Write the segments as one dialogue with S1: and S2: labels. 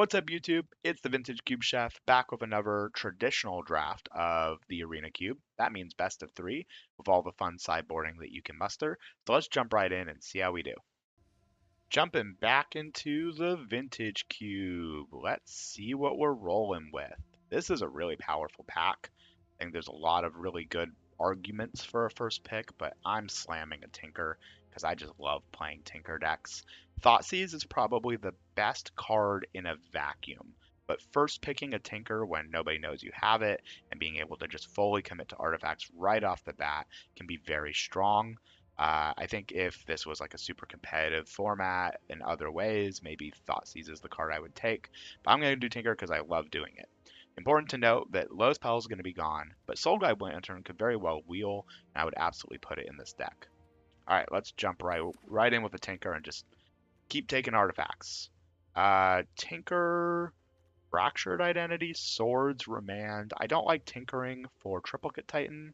S1: What's up, YouTube? It's the Vintage Cube Chef back with another traditional draft of the Arena Cube. That means best of three with all the fun sideboarding that you can muster. So let's jump right in and see how we do. Jumping back into the Vintage Cube. Let's see what we're rolling with. This is a really powerful pack. I think there's a lot of really good arguments for a first pick, but I'm slamming a Tinker because I just love playing Tinker decks. Thoughtseize is probably the best card in a vacuum, but first picking a Tinker when nobody knows you have it and being able to just fully commit to artifacts right off the bat can be very strong. I think if this was like a super competitive format in other ways, maybe Thoughtseize is the card I would take. But I'm going to do Tinker because I love doing it. Important to note that Lowe's Pal is going to be gone, but Soul Guide Lantern could very well wheel, and I would absolutely put it in this deck. All right, let's jump right in with a Tinker and just keep taking artifacts. Tinker, Fractured Identity, Swords, Remand. I don't like tinkering for Triplicate Titan.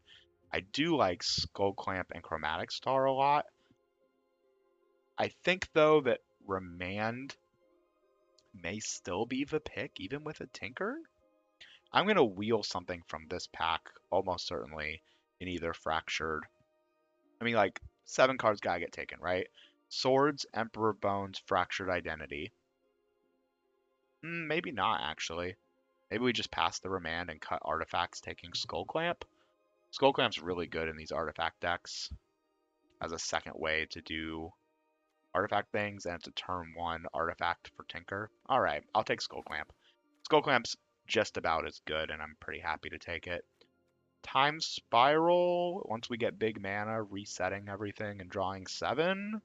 S1: I do like Skull Clamp and Chromatic Star a lot. I think, though, that Remand may still be the pick, even with a Tinker. I'm going to wheel something from this pack, almost certainly, in either Fractured. I mean, like, 7 cards gotta get taken, right? Swords, Emperor Bones, Fractured Identity. Maybe not, actually. Maybe we just pass the Remand and cut artifacts taking Skull Clamp. Skull Clamp's really good in these artifact decks as a second way to do artifact things, and it's a turn 1 artifact for Tinker. Alright, I'll take Skull Clamp. Skull Clamp's just about as good, and I'm pretty happy to take it. Time Spiral, once we get big mana, resetting everything and drawing 7.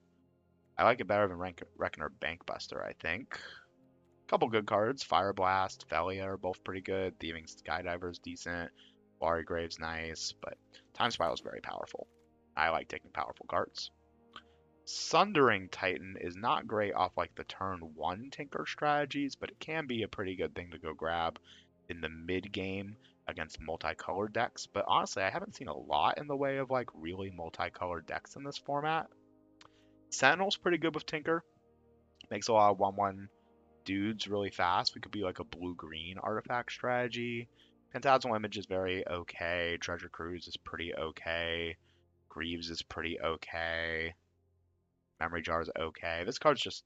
S1: I like it better than Reckoner Bankbuster, I think. Couple good cards. Fire Blast, Felia are both pretty good. Thieving Skydiver is decent. Wari Grave's nice, but Time Spiral is very powerful. I like taking powerful cards. Sundering Titan is not great off like the turn 1 Tinker strategies, but it can be a pretty good thing to go grab in the mid game against multicolored decks. But honestly, I haven't seen a lot in the way of like really multicolored decks in this format. Sentinel's pretty good with Tinker. Makes a lot of 1/1 dudes really fast. We could be like a blue-green artifact strategy. Phantasmal Image is very okay. Treasure Cruise is pretty okay. Greaves is pretty okay. Memory Jar is okay. This pack's just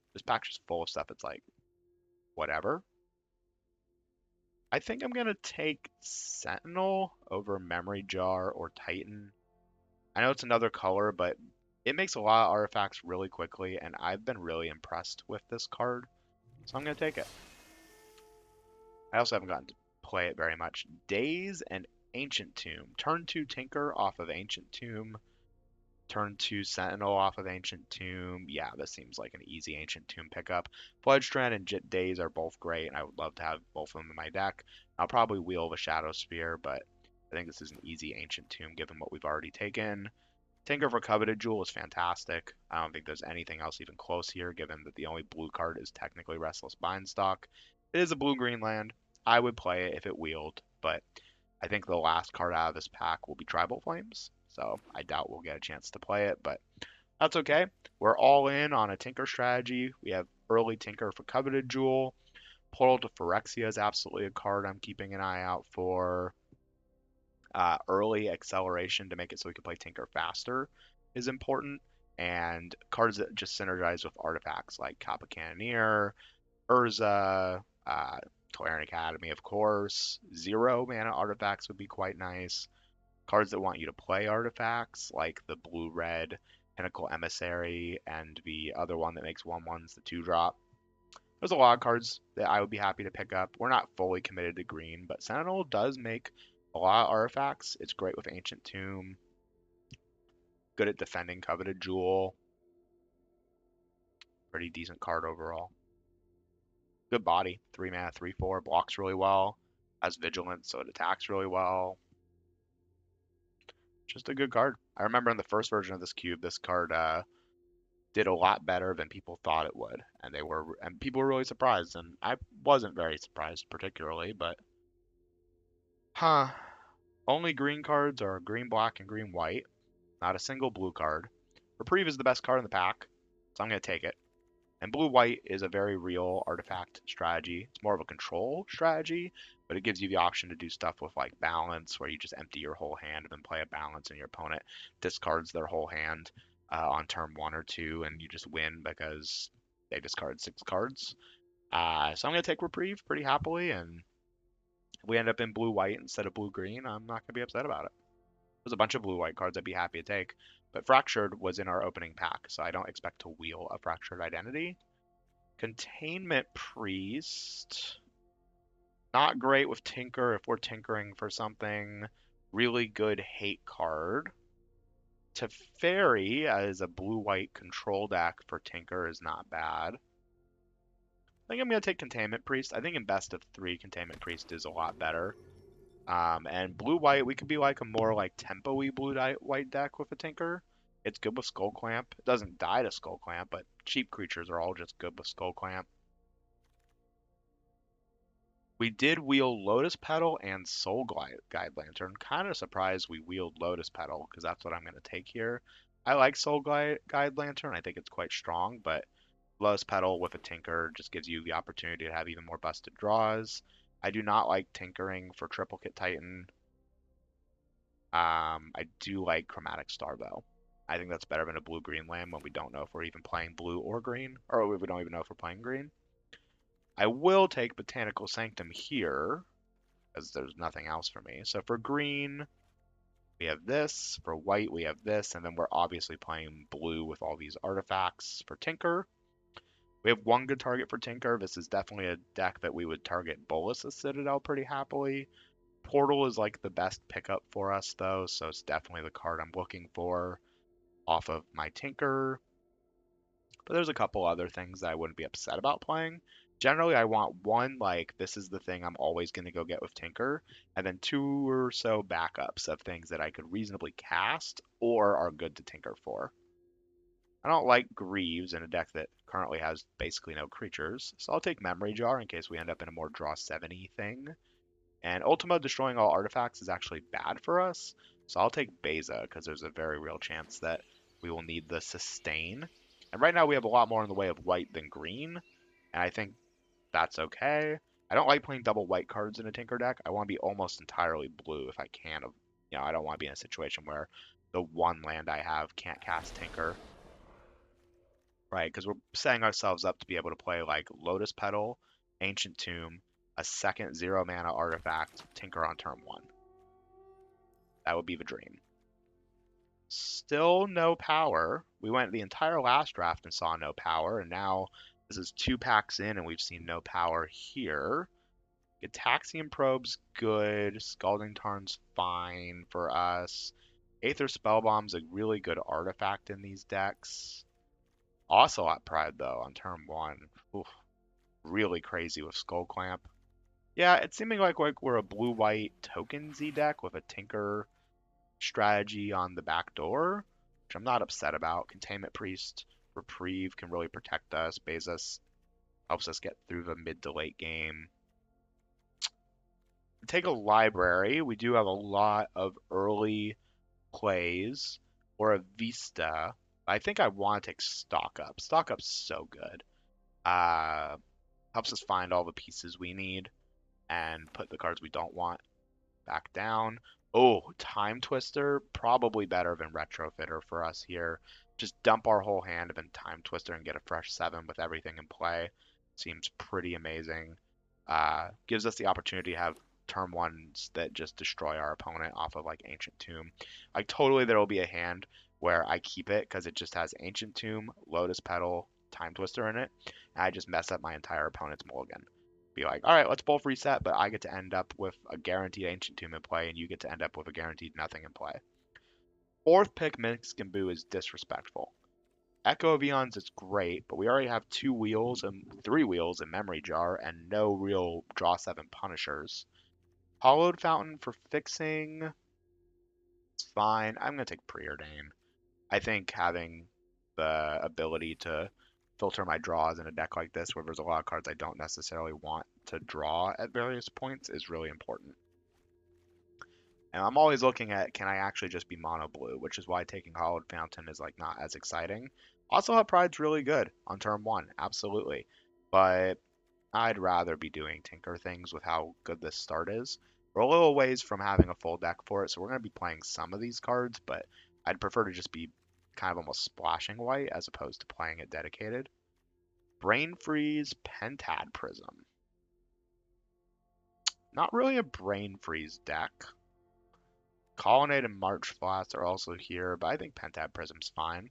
S1: full of stuff that's like, whatever. I think I'm gonna take Sentinel over Memory Jar or Titan. I know it's another color, but it makes a lot of artifacts really quickly, and I've been really impressed with this card, so I'm gonna take it. I also haven't gotten to play it very much. Daze and Ancient Tomb. Turn 2 Tinker off of Ancient Tomb. Turn 2 Sentinel off of Ancient Tomb. Yeah, this seems like an easy Ancient Tomb pickup. Fledgestrand and Jit Daze are both great, and I would love to have both of them in my deck. I'll probably wheel the Shadow Spear, but I think this is an easy Ancient Tomb given what we've already taken. Tinker for Coveted Jewel is fantastic. I don't think there's anything else even close here, given that the only blue card is technically Restless Bindstalk. It is a blue-green land. I would play it if it wheeled, but I think the last card out of this pack will be Tribal Flames, so I doubt we'll get a chance to play it, but that's okay. We're all in on a Tinker strategy. We have early Tinker for Coveted Jewel. Portal to Phyrexia is absolutely a card I'm keeping an eye out for. Early acceleration to make it so we can play Tinker faster is important, and cards that just synergize with artifacts like Kappa Cannoneer, Urza, Tolarian Academy, of course. 0 mana artifacts would be quite nice. Cards that want you to play artifacts, like the blue-red Pinnacle Emissary and the other one that makes 1/1s, the 2-drop. There's a lot of cards that I would be happy to pick up. We're not fully committed to green, but Sentinel does make a lot of artifacts. It's great with Ancient Tomb. Good at defending Coveted Jewel. Pretty decent card overall. Good body. 3 mana, 3/4. Blocks really well. Has Vigilance, so it attacks really well. Just a good card. I remember in the first version of this cube, this card did a lot better than people thought it would, and people were really surprised, and I wasn't very surprised particularly, but only green cards are green, black, and green, white. Not a single blue card. Reprieve is the best card in the pack, so I'm gonna take it. And blue-white is a very real artifact strategy. It's more of a control strategy, but it gives you the option to do stuff with like balance, where you just empty your whole hand and then play a balance, and your opponent discards their whole hand on turn 1 or 2, and you just win because they discard 6 cards. So I'm going to take Reprieve pretty happily, and if we end up in blue-white instead of blue-green, I'm not going to be upset about it. There's a bunch of blue-white cards I'd be happy to take, but Fractured was in our opening pack, so I don't expect to wheel a Fractured Identity. Containment Priest. Not great with Tinker if we're tinkering for something. Really good hate card. Teferi as a blue-white control deck for Tinker is not bad. I think I'm going to take Containment Priest. I think in best of 3, Containment Priest is a lot better. And blue-white, we could be like a more like tempo-y blue-white deck with a Tinker. It's good with Skull Clamp. It doesn't die to Skull Clamp, but cheap creatures are all just good with Skull Clamp. We did wheel Lotus Petal and Soul Guide Lantern. Kind of surprised we wheeled Lotus Petal, because that's what I'm going to take here. I like Soul Guide Lantern. I think it's quite strong, but Lotus Petal with a Tinker just gives you the opportunity to have even more busted draws. I do not like tinkering for Triplicate Titan. I do like Chromatic Star, though. I think that's better than a blue-green land when we don't know if we're even playing blue or green, or we don't even know if we're playing green. I will take Botanical Sanctum here, as there's nothing else for me. So for green, we have this. For white, we have this. And then we're obviously playing blue with all these artifacts for Tinker. We have one good target for Tinker. This is definitely a deck that we would target Bolas's Citadel pretty happily. Portal is like the best pickup for us, though, so it's definitely the card I'm looking for off of my Tinker. But there's a couple other things that I wouldn't be upset about playing. Generally, I want one, like, this is the thing I'm always going to go get with Tinker, and then 2 or so backups of things that I could reasonably cast or are good to Tinker for. I don't like Greaves in a deck that currently has basically no creatures, so I'll take Memory Jar in case we end up in a more draw 7-y thing. And Ultima destroying all artifacts is actually bad for us, so I'll take Beza because there's a very real chance that we will need the sustain. And right now we have a lot more in the way of white than green, and I think that's okay. I don't like playing double white cards in a Tinker deck. I want to be almost entirely blue if I can. I don't want to be in a situation where the one land I have can't cast Tinker. Right, because we're setting ourselves up to be able to play like Lotus Petal, Ancient Tomb, a second 0-mana artifact, Tinker on turn 1. That would be the dream. Still no power. We went the entire last draft and saw no power, and now this is 2 packs in and we've seen no power here. Gitaxian Probe's good. Scalding Tarn's fine for us. Aether Spellbomb's a really good artifact in these decks. Ocelot Pride, though, on turn 1. Oof, really crazy with Skull Clamp. Yeah, it's seeming like we're a blue-white token Z deck with a Tinker strategy on the back door, which I'm not upset about. Containment Priest, Reprieve can really protect us. Bezos helps us get through the mid to late game. Take a library. We do have a lot of early plays or a Vista. I think I want to take Stock Up. Stock Up's so good. Helps us find all the pieces we need and put the cards we don't want back down. Oh, Time Twister, probably better than Retrofitter for us here. Just dump our whole hand and then Time Twister and get a fresh 7 with everything in play. Seems pretty amazing. Gives us the opportunity to have turn 1s that just destroy our opponent off of like Ancient Tomb. Like totally there will be a hand where I keep it because it just has Ancient Tomb, Lotus Petal, Time Twister in it, and I just mess up my entire opponent's mulligan. Be like, all right, let's both reset, but I get to end up with a guaranteed Ancient Tomb in play, and you get to end up with a guaranteed nothing in play. 4th pick Mixkin Boo is disrespectful. Echo of Eons is great, but we already have 2 wheels and 3 wheels in Memory Jar and no real draw 7 punishers. Hollowed Fountain for fixing, it's fine. I'm going to take Preordain. I think having the ability to filter my draws in a deck like this where there's a lot of cards I don't necessarily want to draw at various points is really important. And I'm always looking at, can I actually just be mono blue, which is why taking Hollowed Fountain is like not as exciting. Also, Pride's really good on turn one, absolutely. But I'd rather be doing Tinker things with how good this start is. We're a little ways from having a full deck for it, so we're going to be playing some of these cards, but I'd prefer to just be kind of almost splashing white as opposed to playing it dedicated. Brain Freeze, Pentad Prism. Not really a Brain Freeze deck. Colonnade and March Flats are also here, but I think Pentad Prism's fine.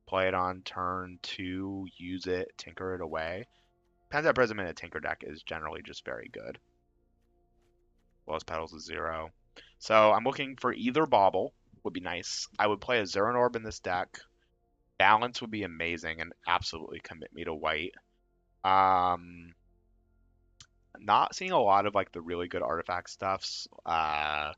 S1: Play it on turn two, use it, tinker it away. Pentad Prism in a tinker deck is generally just very good. Lowest Petals is 0. So I'm looking for either Bauble, would be nice. I would play a Zuran Orb in this deck. Balance would be amazing and absolutely commit me to white. Not seeing a lot of like the really good artifact stuffs. But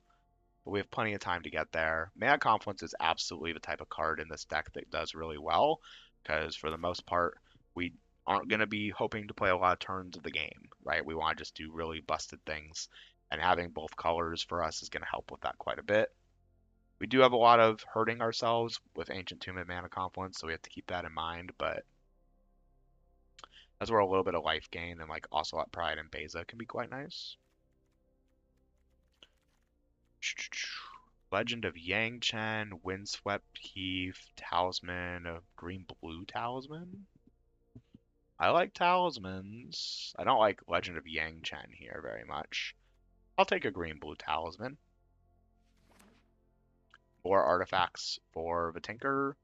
S1: we have plenty of time to get there. Mana Confluence is absolutely the type of card in this deck that does really well, because for the most part, we aren't going to be hoping to play a lot of turns of the game, right? We want to just do really busted things, and having both colors for us is going to help with that quite a bit. We do have a lot of hurting ourselves with Ancient Tomb and Mana Confluence, so we have to keep that in mind, but that's where a little bit of life gain and like Ocelot Pride and Beza can be quite nice. Legend of Yangchen, Windswept Heath, Talisman, green-blue Talisman. I like talismans. I don't like Legend of Yangchen here very much. I'll take a green-blue Talisman. More artifacts for the Tinker.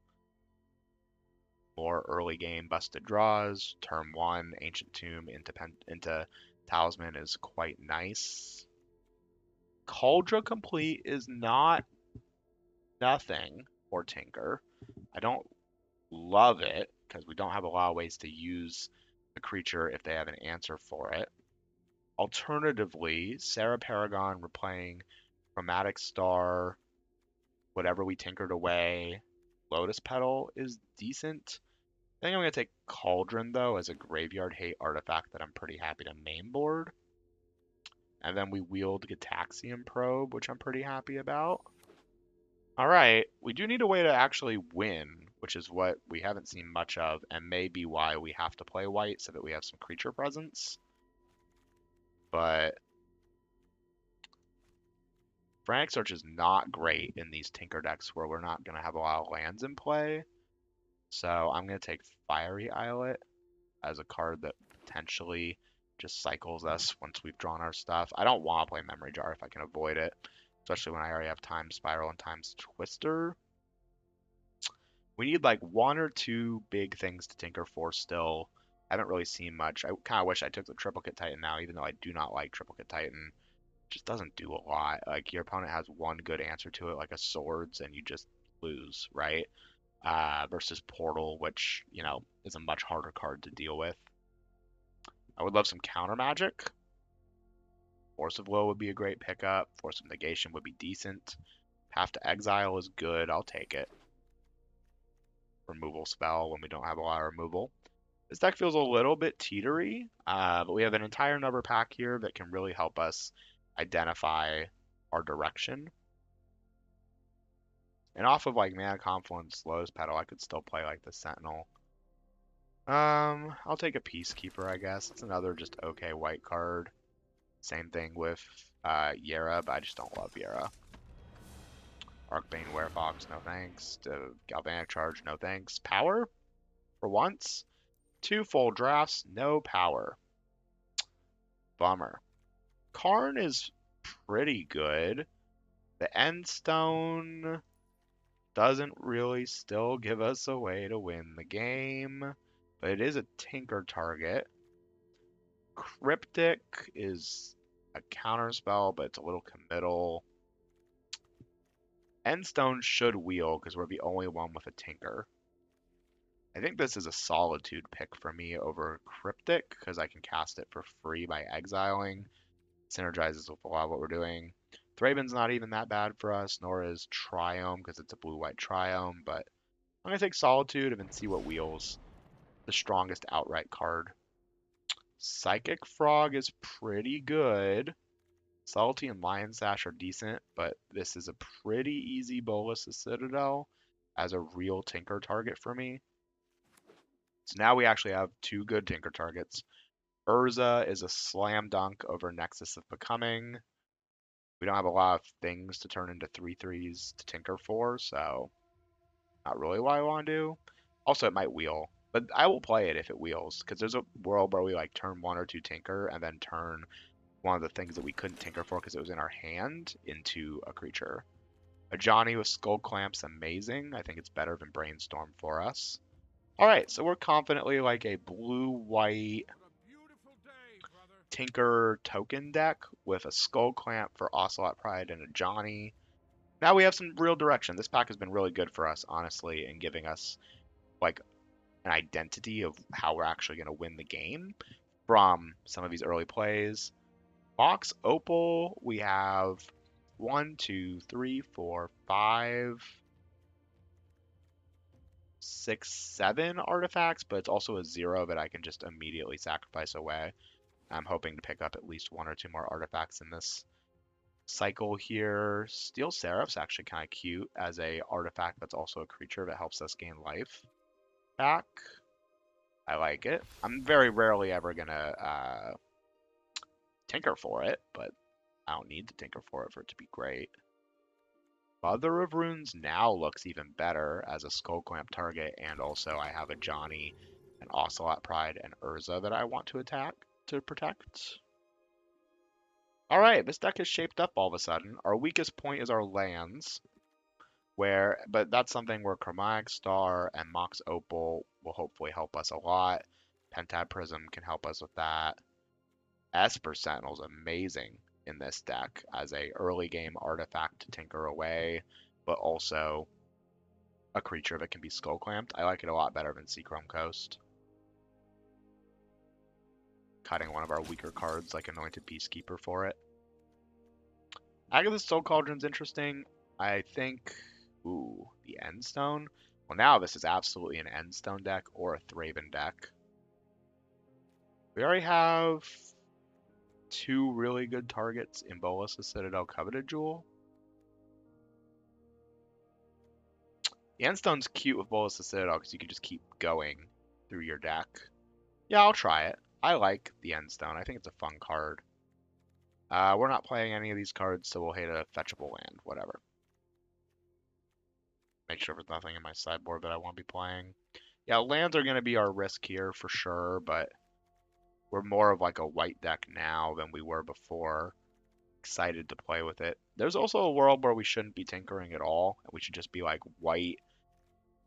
S1: More early game busted draws. Turn 1, Ancient Tomb into Talisman is quite nice. Cauldron Complete is not nothing for Tinker. I don't love it because we don't have a lot of ways to use a creature if they have an answer for it. Alternatively, Sarah Paragon, we're playing Chromatic Star, whatever we tinkered away. Lotus Petal is decent. I think I'm going to take Cauldron, though, as a graveyard hate artifact that I'm pretty happy to main board. And then we wield Gitaxian Probe, which I'm pretty happy about. All right, we do need a way to actually win, which is what we haven't seen much of, and may be why we have to play white so that we have some creature presence. But Frantic Search is not great in these Tinker decks where we're not going to have a lot of lands in play. So I'm going to take Fiery Islet as a card that potentially just cycles us once we've drawn our stuff. I don't want to play Memory Jar if I can avoid it, especially when I already have Time Spiral and Time's Twister. We need like one or two big things to tinker for still. I haven't really seen much. I kind of wish I took the Triplicate Titan now, even though I do not like Triplicate Titan. It just doesn't do a lot. Like your opponent has one good answer to it, like a Swords, and you just lose, right? Versus Portal, which, you know, is a much harder card to deal with. I would love some counter magic. Force of Will would be a great pickup. Force of Negation would be decent. Path to Exile is good. I'll take it. Removal spell when we don't have a lot of removal. This deck feels a little bit teetery, but we have an entire number pack here that can really help us identify our direction. And off of like Mana Confluence, Lotus Petal, I could still play like the Sentinel. I'll take a Peacekeeper, I guess. It's another just okay white card. Same thing with Yera, but I just don't love Yera. Arcbane Werefox, no thanks. Galvanic Charge, no thanks. Power? For once? 2 full drafts, no power. Bummer. Karn is pretty good. The Endstone doesn't really still give us a way to win the game, but it is a tinker target. Cryptic is a counterspell, but it's a little committal. Endstone should wheel because we're the only one with a tinker. I think this is a Solitude pick for me over Cryptic because I can cast it for free by exiling. Synergizes with a lot of what we're doing. Thraben's not even that bad for us, nor is Triome because it's a blue-white Triome, but I'm going to take Solitude and then see what wheels. The strongest outright card. Psychic Frog is pretty good. Subtlety and Lion Sash are decent, but this is a pretty easy Bolas of Citadel as a real tinker target for me. So now we actually have two good Tinker targets. Urza is a slam dunk over Nexus of Becoming. We don't have a lot of things to turn into 3/3s to Tinker for, so not really what I want to do. Also, it might wheel, but I will play it if it wheels, because there's a world where we like turn one or two Tinker and then turn one of the things that we couldn't Tinker for because it was in our hand into a creature. A Johnny with Skull Clamp's amazing. I think it's better than Brainstorm for us. All right, so we're confidently like a blue-white Tinker token deck with a Skull Clamp for Ocelot Pride and a Johnny. Now we have some real direction. This pack has been really good for us, honestly, in giving us like an identity of how we're actually going to win the game from some of these early plays. Mox Opal, we have 1, 2, 3, 4, 5, 6, 7 artifacts, but it's also a 0 that I can just immediately sacrifice away. I'm hoping to pick up at least 1 or 2 more artifacts in this cycle here. Steel Seraph's actually kind of cute as a artifact that's also a creature that helps us gain life back. I like it. I'm very rarely ever gonna tinker for it, but I don't need to tinker for it to be great. Mother of Runes now looks even better as a Skull Clamp target, and also I have a Johnny, an Ocelot Pride, and Urza that I want to attack to protect. Alright, this deck is shaped up all of a sudden. Our weakest point is our lands, but that's something where Chromatic Star and Mox Opal will hopefully help us a lot. Pentad Prism can help us with that. Esper Sentinel is amazing in this deck as a early game artifact to tinker away, but also a creature that can be skull clamped. I like it a lot better than Seachrome Coast. Cutting one of our weaker cards like Anointed Peacekeeper for it. Agatha's Soul Cauldron's interesting. I think, ooh, the Endstone. Well, now this is absolutely an Endstone deck or a Thraben deck. We already have 2 really good targets in Bolas' Citadel Coveted Jewel. The Endstone's cute with Bolas' Citadel because you can just keep going through your deck. Yeah, I'll try it. I like the Endstone. I think it's a fun card. We're not playing any of these cards, so we'll hit a fetchable land, whatever. Make sure there's nothing in my sideboard that I want to be playing. Yeah, lands are going to be our risk here for sure, but we're more of like a white deck now than we were before. Excited to play with it. There's also a world where we shouldn't be tinkering at all, and we should just be like white,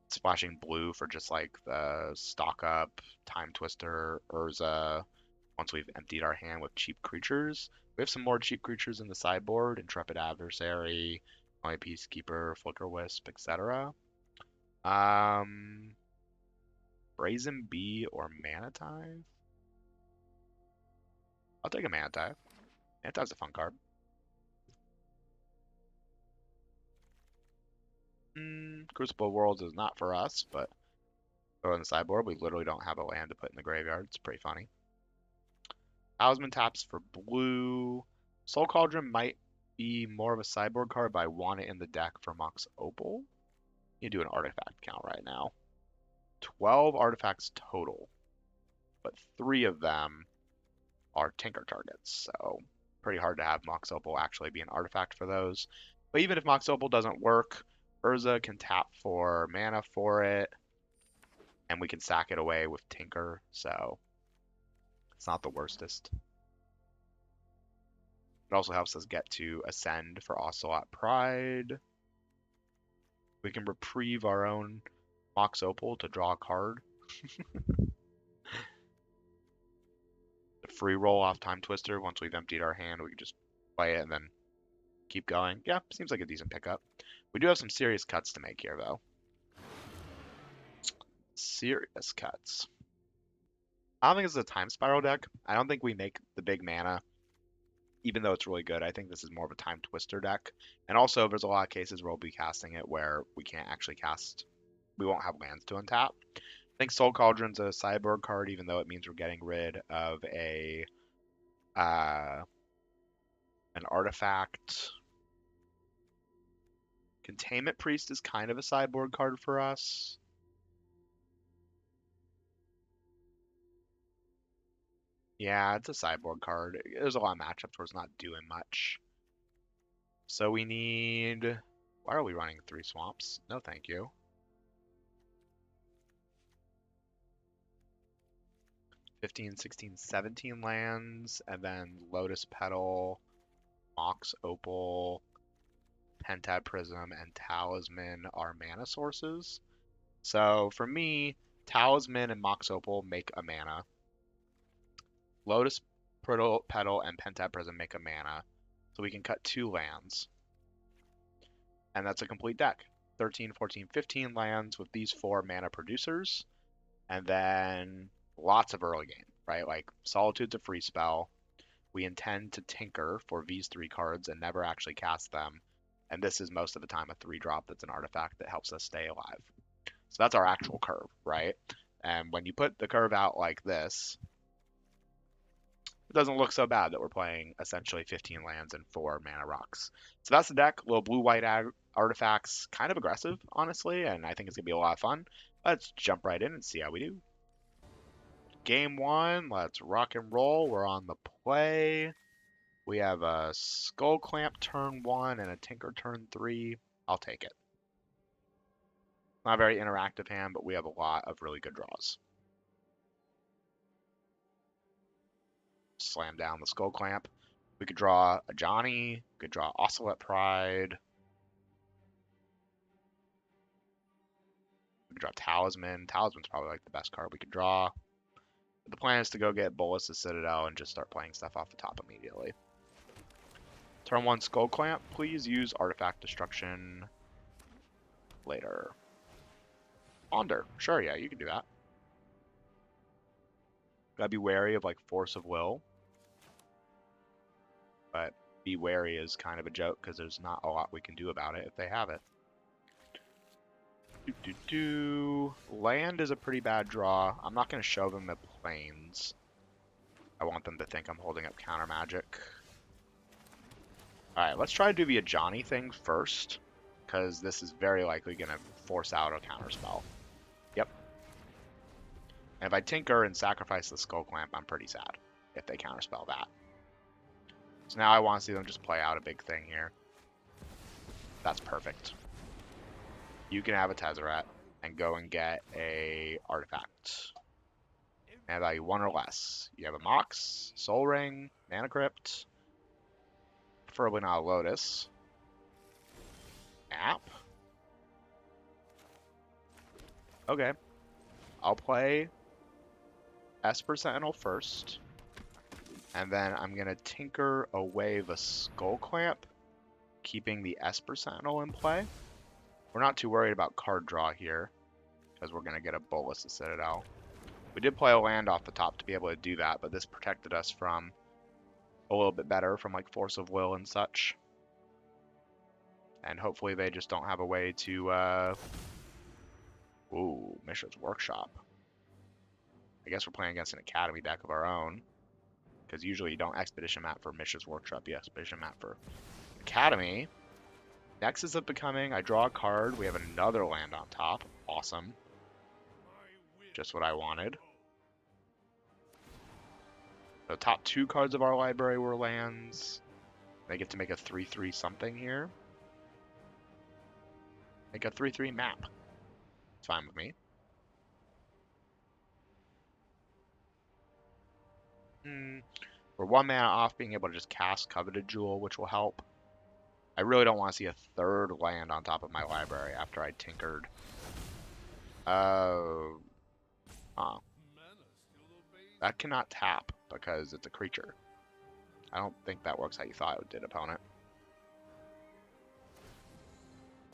S1: splashing blue for just like the stock up, Time Twister, Urza, once we've emptied our hand with cheap creatures. We have some more cheap creatures in the sideboard, Intrepid Adversary, My Peacekeeper, Flicker Wisp, etc. Brazen Bee or Manatide? I'll take a Manatide. Manatide's a fun card. Crucible Worlds is not for us, but throw in the sideboard. We literally don't have a land to put in the graveyard. It's pretty funny. Talisman taps for blue. Soul Cauldron might be more of a sideboard card, but I want it in the deck for Mox Opal. You do an artifact count right now. 12 artifacts total, but 3 of them are Tinker targets, so pretty hard to have Mox Opal actually be an artifact for those. But even if Mox Opal doesn't work, Urza can tap for mana for it, and we can sack it away with Tinker, so it's not the worstest. It also helps us get to Ascend for Ocelot Pride. We can reprieve our own Mox Opal to draw a card. The free roll off Time Twister, once we've emptied our hand, we can just play it and then keep going. Yeah, seems like a decent pickup. We do have some serious cuts to make here, though. Serious cuts. I don't think this is a Time Spiral deck. I don't think we make the big mana, even though it's really good. I think this is more of a Time Twister deck. And also, there's a lot of cases where we'll be casting it where we can't actually cast. We won't have lands to untap. I think Soul Cauldron's a sideboard card, even though it means we're getting rid of an artifact. Containment Priest is kind of a sideboard card for us. Yeah, it's a sideboard card. There's a lot of matchups where it's not doing much. So we need... Why are we running 3 swamps? No, thank you. 15, 16, 17 lands, and then Lotus Petal, Mox Opal, Pentad Prism, and Talisman are mana sources. So for me, Talisman and Mox Opal make a mana. Lotus Petal and Pentad Prism make a mana. So we can cut 2 lands. And that's a complete deck. 13, 14, 15 lands with these 4 mana producers. And then lots of early game, right? Like Solitude's a free spell. We intend to tinker for these 3 cards and never actually cast them. And this is most of the time a 3-drop that's an artifact that helps us stay alive. So that's our actual curve, right? And when you put the curve out like this, it doesn't look so bad that we're playing essentially 15 lands and 4 mana rocks. So that's the deck. Little blue-white artifacts, kind of aggressive, honestly, and I think it's going to be a lot of fun. Let's jump right in and see how we do. Game 1, let's rock and roll. We're on the play. We have a Skull Clamp turn 1 and a Tinker turn 3. I'll take it. Not a very interactive hand, but we have a lot of really good draws. Slam down the Skull Clamp. We could draw a Johnny. We could draw Ocelot Pride. We could draw Talisman. Talisman's probably like the best card we could draw. But the plan is to go get Bolas' Citadel and just start playing stuff off the top immediately. Turn 1 Skull Clamp. Please use Artifact Destruction later. Ponder. Sure, yeah, you can do that. Gotta be wary of like Force of Will. But be wary is kind of a joke because there's not a lot we can do about it if they have it. Land is a pretty bad draw. I'm not going to show them the plains. I want them to think I'm holding up counter magic. Alright, let's try to do the Ajani thing first, because this is very likely going to force out a counter spell. Yep. And if I tinker and sacrifice the Skull Clamp, I'm pretty sad if they counterspell that. So now I want to see them just play out a big thing here. That's perfect. You can have a Tezzeret and go and get a artifact. Mana value 1 or less. You have a Mox, Soul Ring, Mana Crypt, preferably not a Lotus. App. Okay. I'll play Esper Sentinel first. And then I'm going to tinker away the Skull Clamp, keeping the Esper Sentinel in play. We're not too worried about card draw here, because we're going to get a Bolas' Citadel. We did play a land off the top to be able to do that, but this protected us from a little bit better from like Force of Will and such. And hopefully they just don't have a way to... Ooh, Mishra's Workshop. I guess we're playing against an Academy deck of our own. Because usually you don't Expedition Map for Mishra's Workshop, you Expedition Map for Academy. Nexus of Becoming, I draw a card, we have another land on top. Awesome. Just what I wanted. The top 2 cards of our library were lands. They get to make a 3/3 something here. Make a 3/3 map. It's fine with me. We're 1 mana off being able to just cast Coveted Jewel, which will help. I really don't want to see a 3rd land on top of my library after I tinkered. Huh. That cannot tap because it's a creature. I don't think that works how you thought it did, opponent.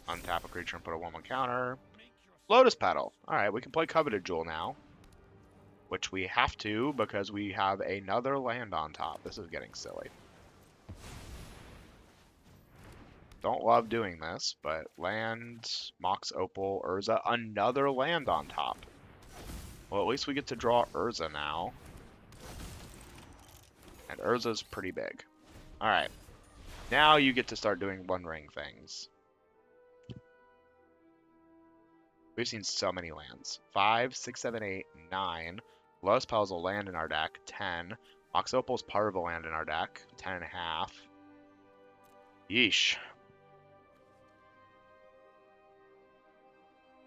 S1: Untap a creature and put a 1/1 counter. Lotus Petal. Alright, we can play Coveted Jewel now. Which we have to because we have another land on top. This is getting silly. Don't love doing this, but land, Mox Opal, Urza, another land on top. Well, at least we get to draw Urza now. And Urza's pretty big. Alright. Now you get to start doing One Ring things. We've seen so many lands. 5, 6, 7, 8, 9. Lotus Petal's a land in our deck. 10. Oxopal's part of a land in our deck. 10.5. Yeesh.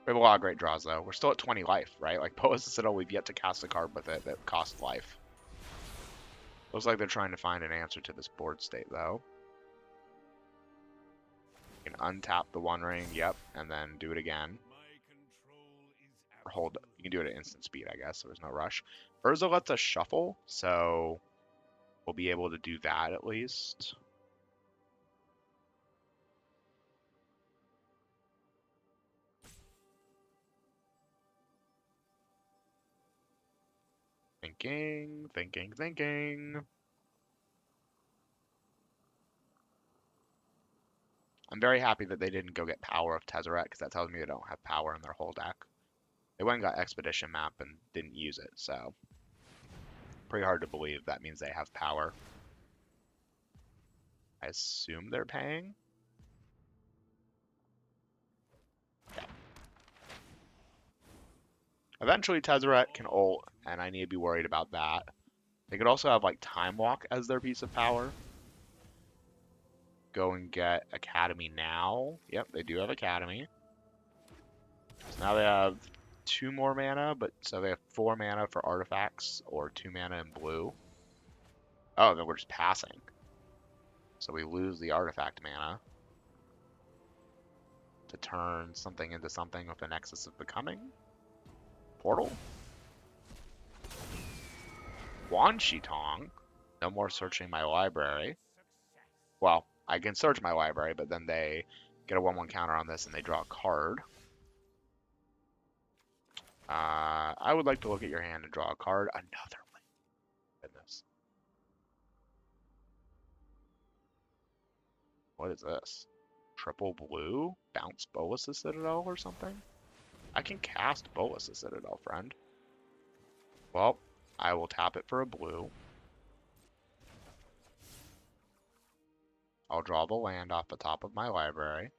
S1: We have a lot of great draws, though. We're still at 20 life, right? Like, Boa's Citadel, we've yet to cast a card with it that costs life. Looks like they're trying to find an answer to this board state, though. You can untap the One Ring, yep, and then do it again. Or hold, you can do it at instant speed, I guess, so there's no rush. Urza lets us shuffle, so we'll be able to do that at least. Thinking, thinking, thinking. I'm very happy that they didn't go get Power of Tezzeret, because that tells me they don't have power in their whole deck. They went and got Expedition Map and didn't use it, so pretty hard to believe that means they have power. I assume they're paying. Yeah. Eventually Tezzeret can ult, and I need to be worried about that. They could also have like Time Walk as their piece of power. Go and get Academy now. Yep, they do have Academy. So now they have 2 more mana, but so they have 4 mana for artifacts or 2 mana in blue. Oh, then we're just passing. So we lose the artifact mana to turn something into something with the Nexus of Becoming. Portal. Wan Shi Tong. No more searching my library. Well, I can search my library, but then they get a 1/1 counter on this and they draw a card. I would like to look at your hand and draw a card. Another one. Goodness. What is this? Triple blue? Bounce Bolas' Citadel or something? I can cast Bolas' Citadel, friend. Well, I will tap it for a blue. I'll draw the land off the top of my library.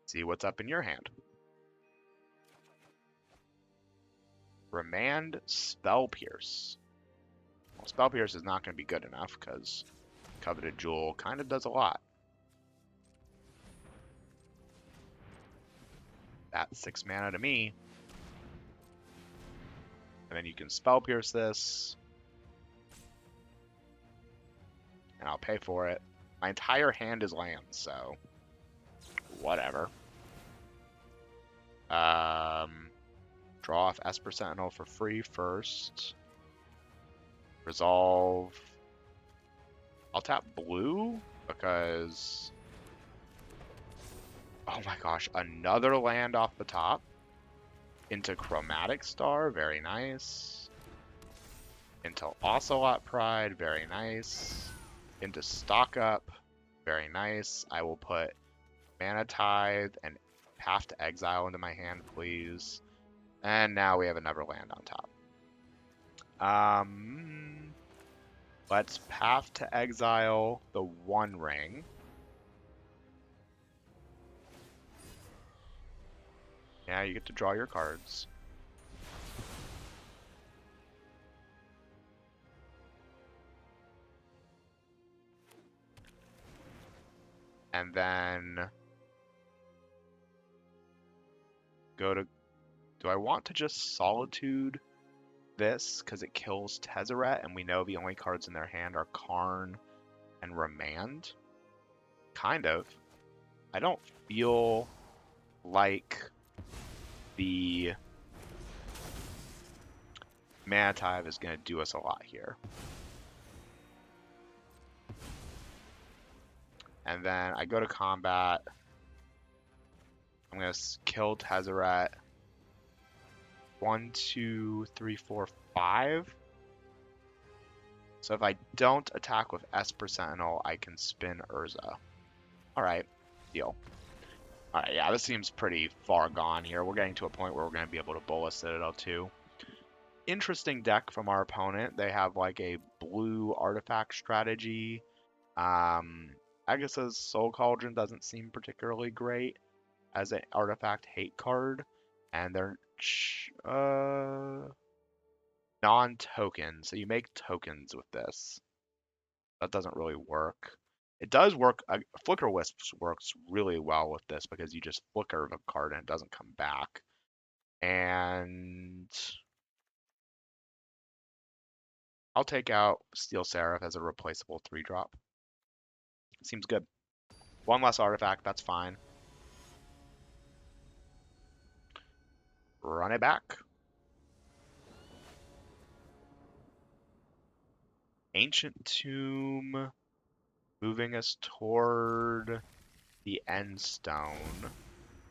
S1: See what's up in your hand. Remand Spell Pierce. Well, Spell Pierce is not going to be good enough because Coveted Jewel kind of does a lot. That's 6 mana to me. And then you can Spell Pierce this. And I'll pay for it. My entire hand is lands, so whatever. Draw off Esper Sentinel for free first. Resolve. I'll tap blue because... Oh my gosh, another land off the top. Into Chromatic Star, very nice. Into Ocelot Pride, very nice. Into Stock Up, very nice. I will put Mana Tithe and Path to Exile into my hand, please. And now we have another land on top. Let's Path to Exile the One Ring. Yeah, you get to draw your cards. And then go to... Do I want to just Solitude this because it kills Tezzeret and we know the only cards in their hand are Karn and Remand? Kind of. I don't feel like the Mana Tithe is going to do us a lot here. And then I go to combat. I'm going to kill Tezzeret. 1, 2, 3, 4, 5. So if I don't attack with Esper Sentinel, I can spin Urza. Alright, deal. Alright, yeah, this seems pretty far gone here. We're getting to a point where we're going to be able to Bolas Citadel too. Interesting deck from our opponent. They have like a blue artifact strategy. Agassi's Soul Cauldron doesn't seem particularly great as an artifact hate card. And they're non-token. So you make tokens with this. That doesn't really work. It does work. Flicker Wisps works really well with this because you just flicker the card and it doesn't come back. And I'll take out Steel Seraph as a replaceable 3-drop. Seems good. One less artifact, that's fine. Run it back. Ancient Tomb, moving us toward the End Stone.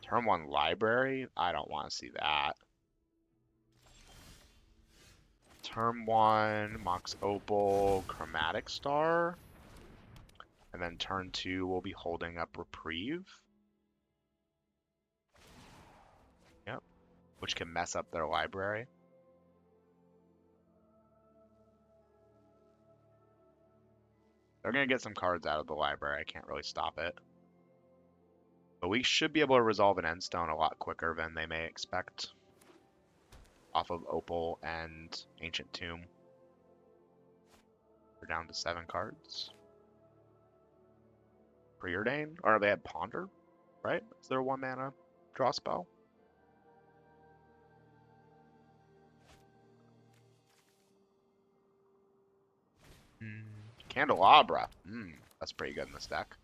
S1: Turn 1 Library? I don't want to see that. Turn 1 Mox Opal, Chromatic Star. And then turn 2 we'll be holding up Reprieve. Yep. Which can mess up their library. They're going to get some cards out of the library. I can't really stop it. But we should be able to resolve an Endstone a lot quicker than they may expect. Off of Opal and Ancient Tomb. We're down to 7 cards. Preordain? Or they had Ponder, right? Is there a 1 mana draw spell? Candelabra. That's pretty good in this deck.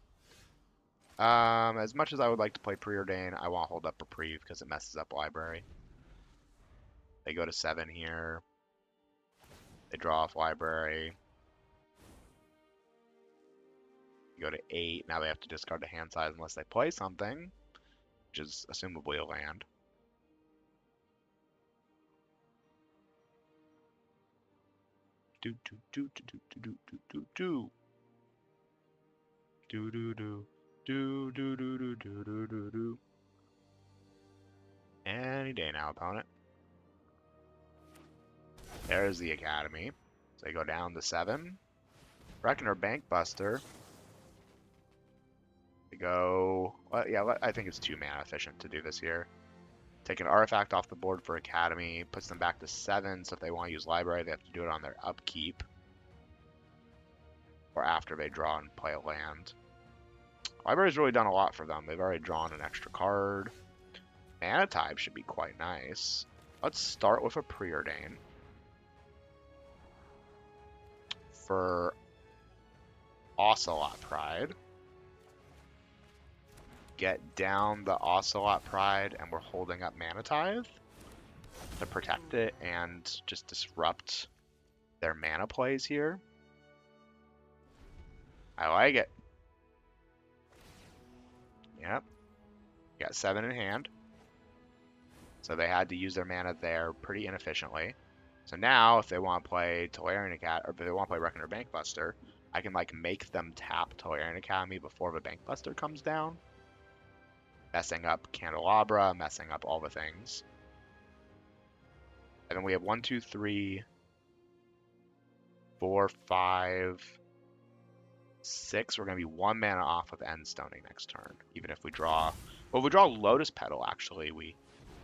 S1: As much as I would like to play Preordain, I won't hold up Reprieve because it messes up Library. They go to 7 here. They draw off Library. Go to 8. Now they have to discard the hand size unless they play something, which is assumably a land. Do do do do do do do do do do do do do do do do do do do do. Any day now, opponent. There's the Academy. So they go down to 7. Reckoner Bankbuster. They go. Well, yeah, I think it's 2 mana efficient to do this here. Take an artifact off the board for Academy, puts them back to 7, so if they want to use Library, they have to do it on their upkeep. Or after they draw and play a land. Library's really done a lot for them. They've already drawn an extra card. Mana type should be quite nice. Let's start with a Preordain. For Ocelot Pride. Get down the Ocelot Pride, and we're holding up Mana Tithe to protect it and just disrupt their mana plays here. I like it. Yep. Got 7 in hand. So they had to use their mana there pretty inefficiently. So now, if they want to play Tolarian Academy, or if they want to play Reckoner Bankbuster, I can like make them tap Tolarian Academy before the Bankbuster comes down. Messing up Candelabra, messing up all the things. And then we have 1, 2, 3, 4, 5, 6. We're going to be 1 mana off of Endstoning next turn. Even if we draw... Well, if we draw Lotus Petal, actually, we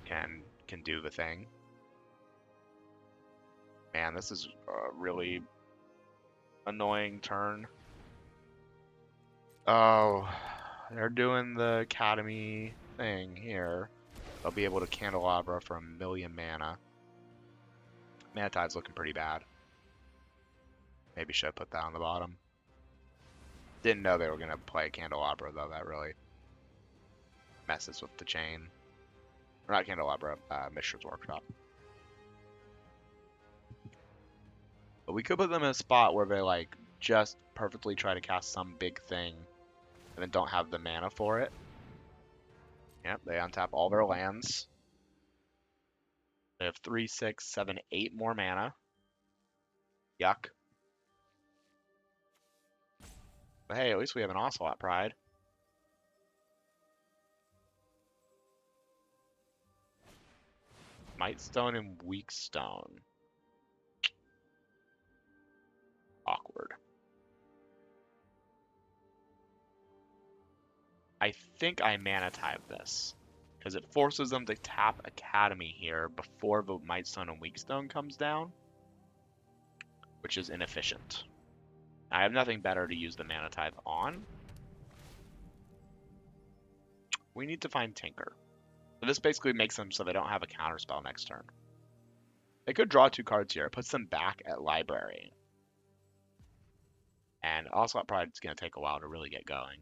S1: can do the thing. Man, this is a really annoying turn. Oh, they're doing the Academy thing here. They'll be able to Candelabra for 1,000,000 mana. Mana Tide's looking pretty bad. Maybe should have put that on the bottom. Didn't know they were going to play Candelabra, though. That really messes with the chain. Or not Candelabra, Mishra's Workshop. But we could put them in a spot where they, like, just perfectly try to cast some big thing and then don't have the mana for it. Yep, they untap all their lands. They have 3, 6, 7, 8 more mana. Yuck. But hey, at least we have an Ocelot Pride. Mightstone and Weakstone. Awkward. I think I Mana Tithe this. because it forces them to tap Academy here before the Mightstone and Weakstone comes down, which is inefficient. I have nothing better to use the Mana Tithe on. We need to find Tinker. So this basically makes them so they don't have a counterspell next turn. They could draw 2 cards here. It puts them back at Library. And Ocelot Pride is going to take a while to really get going.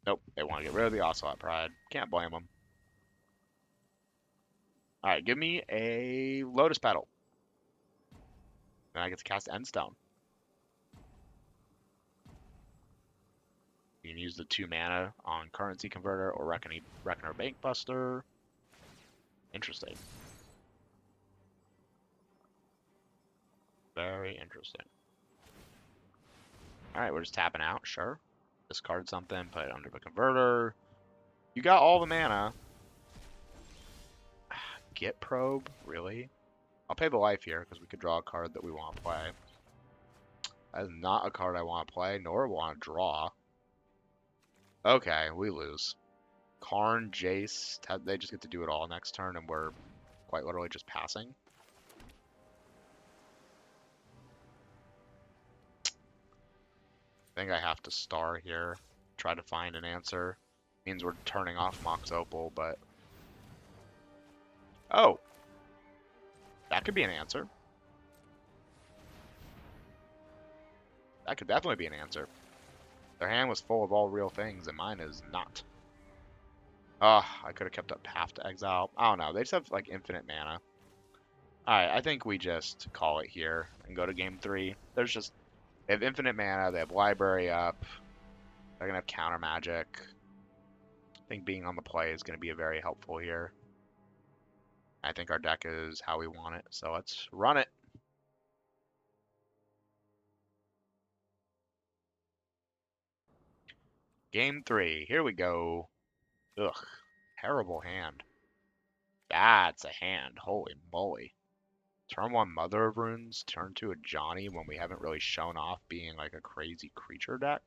S1: Nope, they want to get rid of the Ocelot Pride. Can't blame them. Alright, give me a Lotus Petal. Then I get to cast Endstone. You can use the 2 mana on Currency Converter or Reckoner Bankbuster. Interesting. Very interesting. Alright, we're just tapping out, sure. Discard something, put it under the converter. You got all the mana. Get Probe? Really? I'll pay the life here because we could draw a card that we want to play. That is not a card I want to play, nor want to draw. Okay, we lose. Karn, Jace, they just get to do it all next turn, and we're quite literally just passing. I think I have to star here, try to find an answer. Means we're turning off Mox Opal, but... Oh! That could be an answer. That could definitely be an answer. Their hand was full of all real things, and mine is not. Ah, I could have kept up half to exile. I don't know. They just have, like, infinite mana. Alright, I think we just call it here and go to game 3. There's just... They have infinite mana. They have library up. They're going to have counter magic. I think being on the play is going to be very helpful here. I think our deck is how we want it. So let's run it. Game 3. Here we go. Ugh. Terrible hand. That's a hand. Holy moly. Turn 1 Mother of Runes, turn 2 a Johnny when we haven't really shown off being like a crazy creature deck.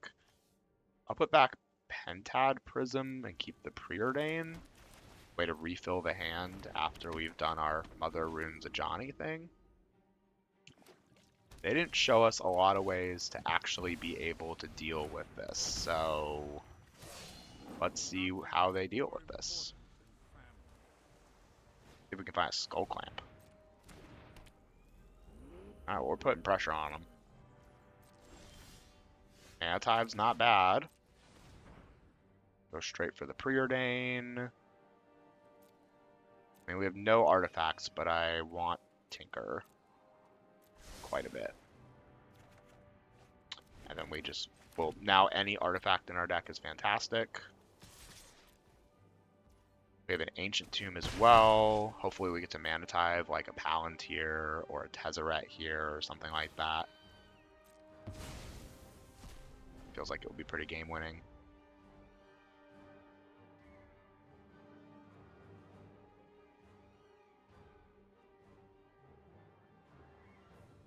S1: I'll put back Pentad Prism and keep the Preordain. Way to refill the hand after we've done our Mother of Runes a Johnny thing. They didn't show us a lot of ways to actually be able to deal with this, so let's see how they deal with this. See if we can find a Skull Clamp. Alright, well, we're putting pressure on them. Mana Tithe's not bad. Go straight for the Preordain. I mean, we have no artifacts, but I want Tinker quite a bit. And then we just, well, now any artifact in our deck is fantastic. We have an Ancient Tomb as well. Hopefully we get to Mana Tithe like a Palantir or a Tezzeret here or something like that. Feels like it would be pretty game winning.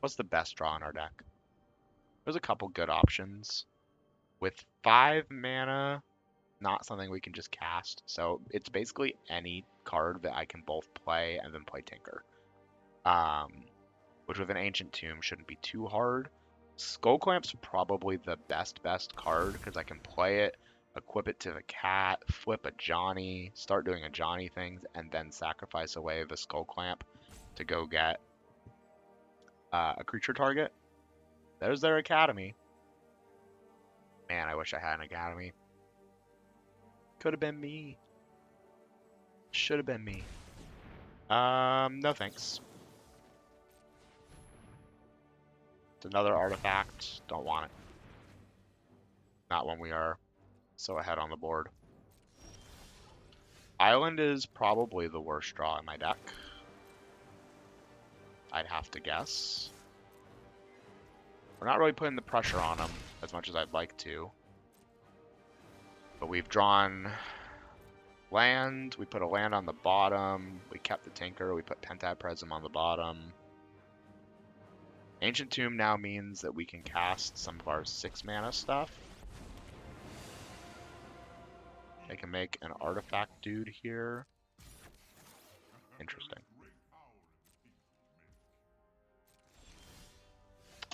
S1: What's the best draw in our deck? There's a couple good options. With 5 mana, not something we can just cast. So it's basically any card that I can both play and then play Tinker. Which with an Ancient Tomb shouldn't be too hard. Skull Clamp's probably the best card because I can play it, equip it to the cat, flip a Johnny, start doing a Johnny things, and then sacrifice away the Skull Clamp to go get a creature target. There's their Academy. Man, I wish I had an Academy. Could have been me. Should have been me. No thanks. It's another artifact. Don't want it. Not when we are so ahead on the board. Island is probably the worst draw in my deck. I'd have to guess. We're not really putting the pressure on them as much as I'd like to. But we've drawn land. We put a land on the bottom. We kept the Tinker. We put Pentad Prism on the bottom. Ancient Tomb now means that we can cast some of our 6 mana stuff. They can make an artifact dude here. Interesting.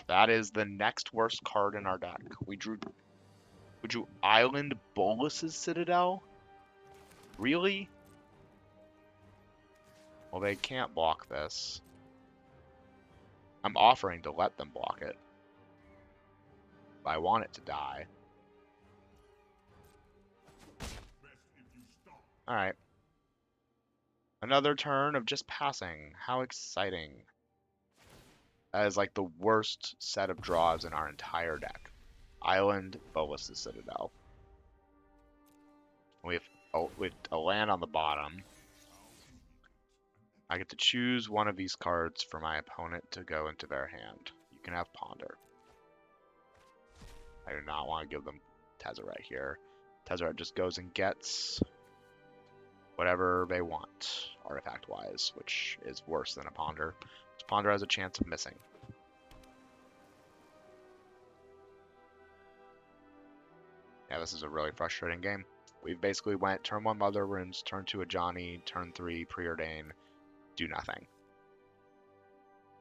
S1: That is the next worst card in our deck. We drew Island Bolus's Citadel? Really? Well, they can't block this. I'm offering to let them block it. But I want it to die. Alright. Another turn of just passing. How exciting. That is like the worst set of draws in our entire deck. Island, Bolus's Citadel. We have a land on the bottom. I get to choose one of these cards for my opponent to go into their hand. You can have Ponder. I do not want to give them Tezzeret here. Tezzeret just goes and gets whatever they want, artifact-wise, which is worse than a Ponder. Ponder has a chance of missing. Yeah, this is a really frustrating game. We've basically went turn 1 Mother Runes, turn 2 Ajani, turn 3 Preordain, do nothing.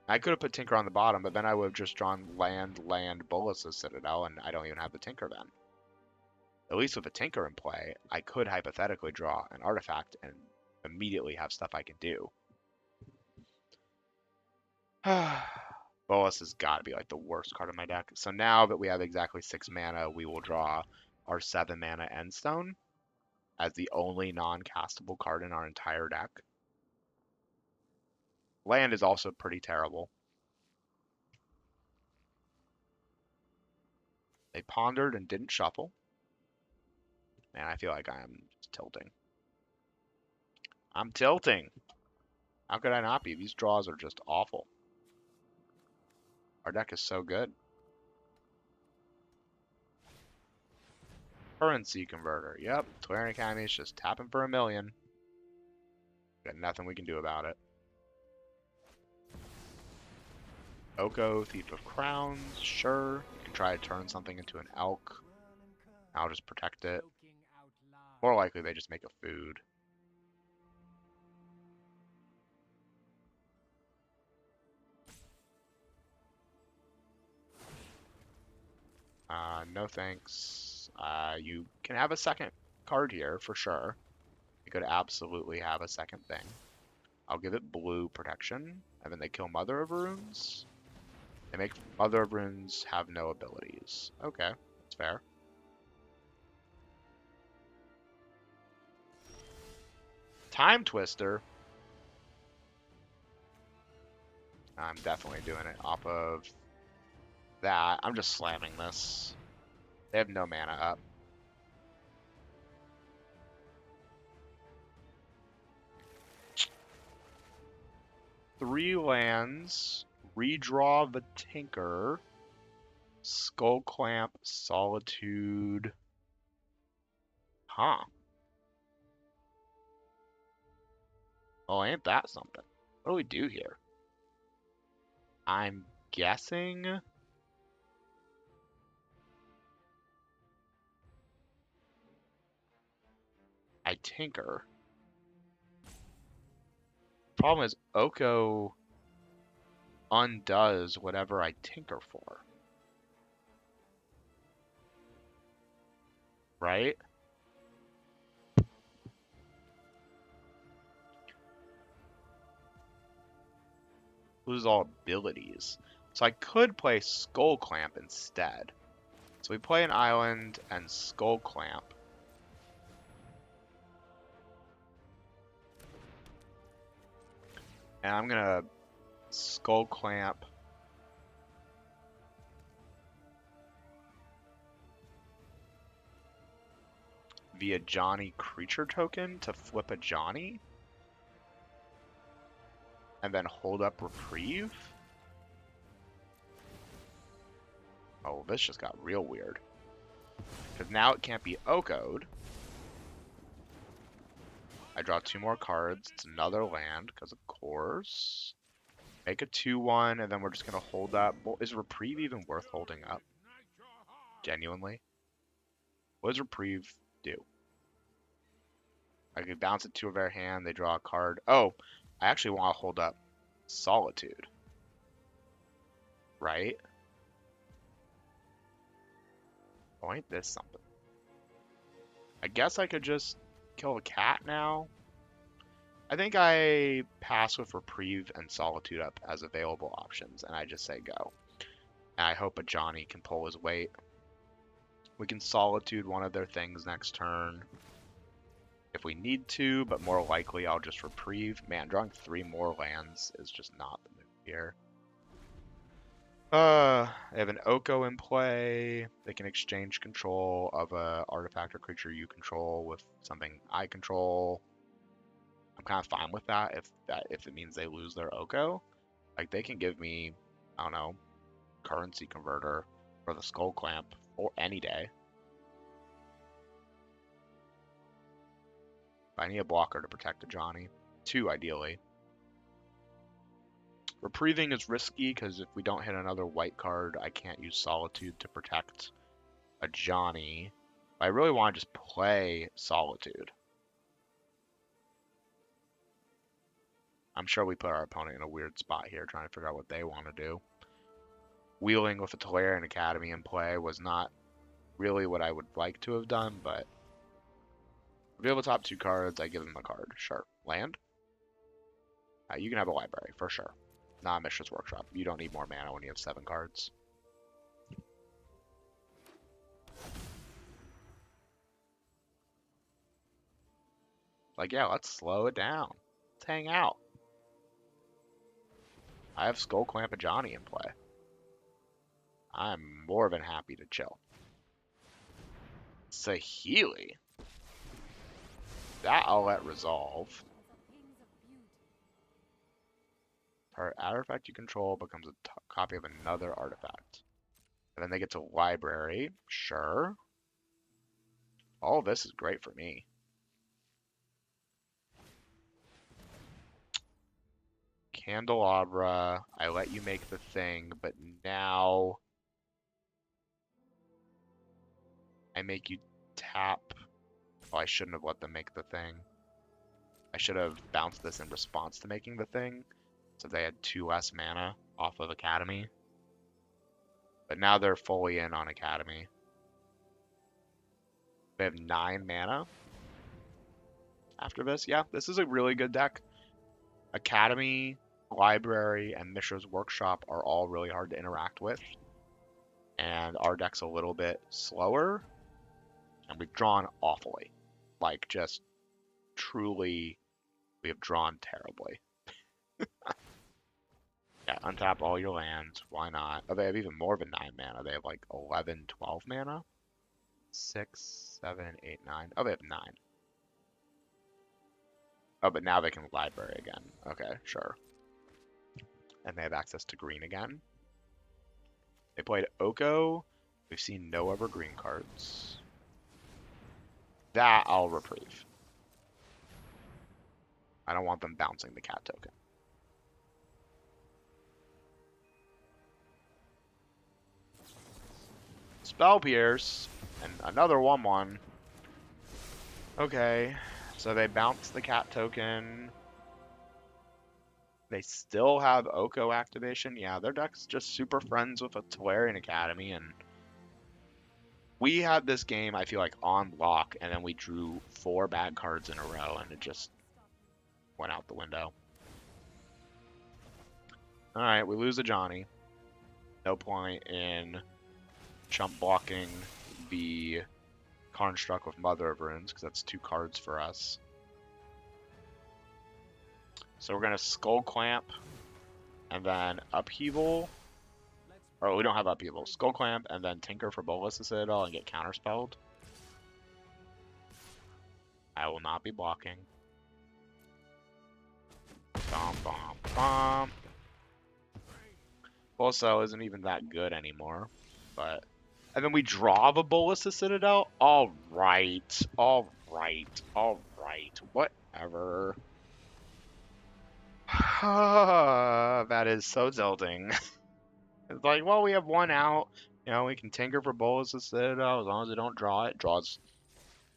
S1: I could have put Tinker on the bottom, but then I would have just drawn land, Bolus's Citadel, and I don't even have the Tinker then. At least with a Tinker in play, I could hypothetically draw an artifact and immediately have stuff I can do. Bolus has got to be like the worst card in my deck. So now that we have exactly 6 mana, we will draw our 7 mana Endstone as the only non-castable card in our entire deck. Land is also pretty terrible. They pondered and didn't shuffle. Man, I feel like I am just tilting. I'm tilting. How could I not be? These draws are just awful. Our deck is so good. Currency converter. Yep. Twittering Academy is just tapping for $1 million. Got nothing we can do about it. Oko, Thief of Crowns. Sure. You can try to turn something into an elk. I'll just protect it. More likely they just make a food. No thanks. You can have a second card here for sure. You could absolutely have a second thing. I'll give it blue protection, and then they kill Mother of Runes. They make Mother of Runes have no abilities. Okay, that's fair. Time Twister. I'm definitely doing it off of that. I'm just slamming this. They have no mana up. Three lands. Redraw the Tinker. Skull Clamp, Solitude. Huh. Oh, ain't that something? What do we do here? I'm guessing I Tinker. Problem is Oko undoes whatever I Tinker for. Right? Loses all abilities. So I could play Skull Clamp instead. So we play an island and Skull Clamp. And I'm gonna Skull Clamp via Johnny creature token to flip a Johnny. And then hold up Reprieve. Oh, this just got real weird. Because now it can't be Oko'd. I draw 2 more cards. It's another land, because of course. Make a 2/1, and then we're just going to hold up. Well, is Reprieve even worth holding up? Genuinely? What does Reprieve do? I could bounce it to their hand. They draw a card. Oh, I actually want to hold up Solitude. Right? Oh, ain't this something? I guess I could just kill the cat now. I think I pass with Reprieve and Solitude up as available options, and I just say go. And I hope a Johnny can pull his weight. We can Solitude one of their things next turn if we need to, but more likely I'll just Reprieve. Man, drawing 3 more lands is just not the move here. They have an Oko in play. They can exchange control of a artifact or creature you control with something I control. I'm kind of fine with that if it means they lose their Oko. Like they can give me, I don't know, currency converter for the Skull Clamp or any day. But I need a blocker to protect a Johnny. 2 ideally. Reprieving is risky because if we don't hit another white card, I can't use Solitude to protect a Johnny. I really want to just play Solitude. I'm sure we put our opponent in a weird spot here trying to figure out what they want to do. Wheeling with a Tolarian Academy in play was not really what I would like to have done, but reveal the top 2 cards, I give them a card. Sure. Land? You can have a library, for sure. Not Mishra's Workshop. You don't need more mana when you have 7 cards. Like, yeah, let's slow it down. Let's hang out. I have Skull Clamp and Johnny in play. I'm more than happy to chill. Saheeli. That I'll let resolve. Our artifact you control becomes a copy of another artifact. And then they get to library. Sure. All this is great for me. Candelabra. I let you make the thing, but now I make you tap. Oh, I shouldn't have let them make the thing. I should have bounced this in response to making the thing, so they had 2 less mana off of Academy. But now they're fully in on Academy. They have 9 mana after this. Yeah, this is a really good deck. Academy, Library, and Mishra's Workshop are all really hard to interact with. And our deck's a little bit slower. And we've drawn awfully. Like, just truly, we have drawn terribly. Yeah, untap all your lands. Why not? Oh, they have even more than 9 mana. They have like 11, 12 mana. 6, 7, 8, 9. Oh, they have 9. Oh, but now they can library again. Okay, sure. And they have access to green again. They played Oko. We've seen no other green cards. That I'll reprieve. I don't want them bouncing the cat token. Spell Pierce. And another 1/1. Okay. So they bounce the cat token. They still have Oko activation. Yeah, their deck's just super friends with a Tolarian Academy, and we had this game, I feel like, on lock, and then we drew 4 bad cards in a row, and it just went out the window. Alright, we lose a Johnny. No point in chump blocking the Construct with Mother of Runes, because that's 2 cards for us. So we're going to Skull Clamp, and then Upheaval. Or we don't have Upheaval. Skull Clamp, and then Tinker for Bolas the Citadel and get counterspelled. I will not be blocking. Bom, bom, bom. Bolas isn't even that good anymore, but... And then we draw the Bolas the Citadel? Alright, alright, alright, whatever. That is so tilting. It's like, well, we have 1 out. You know, we can Tinker for Bolas the Citadel as long as they don't draw it. Draws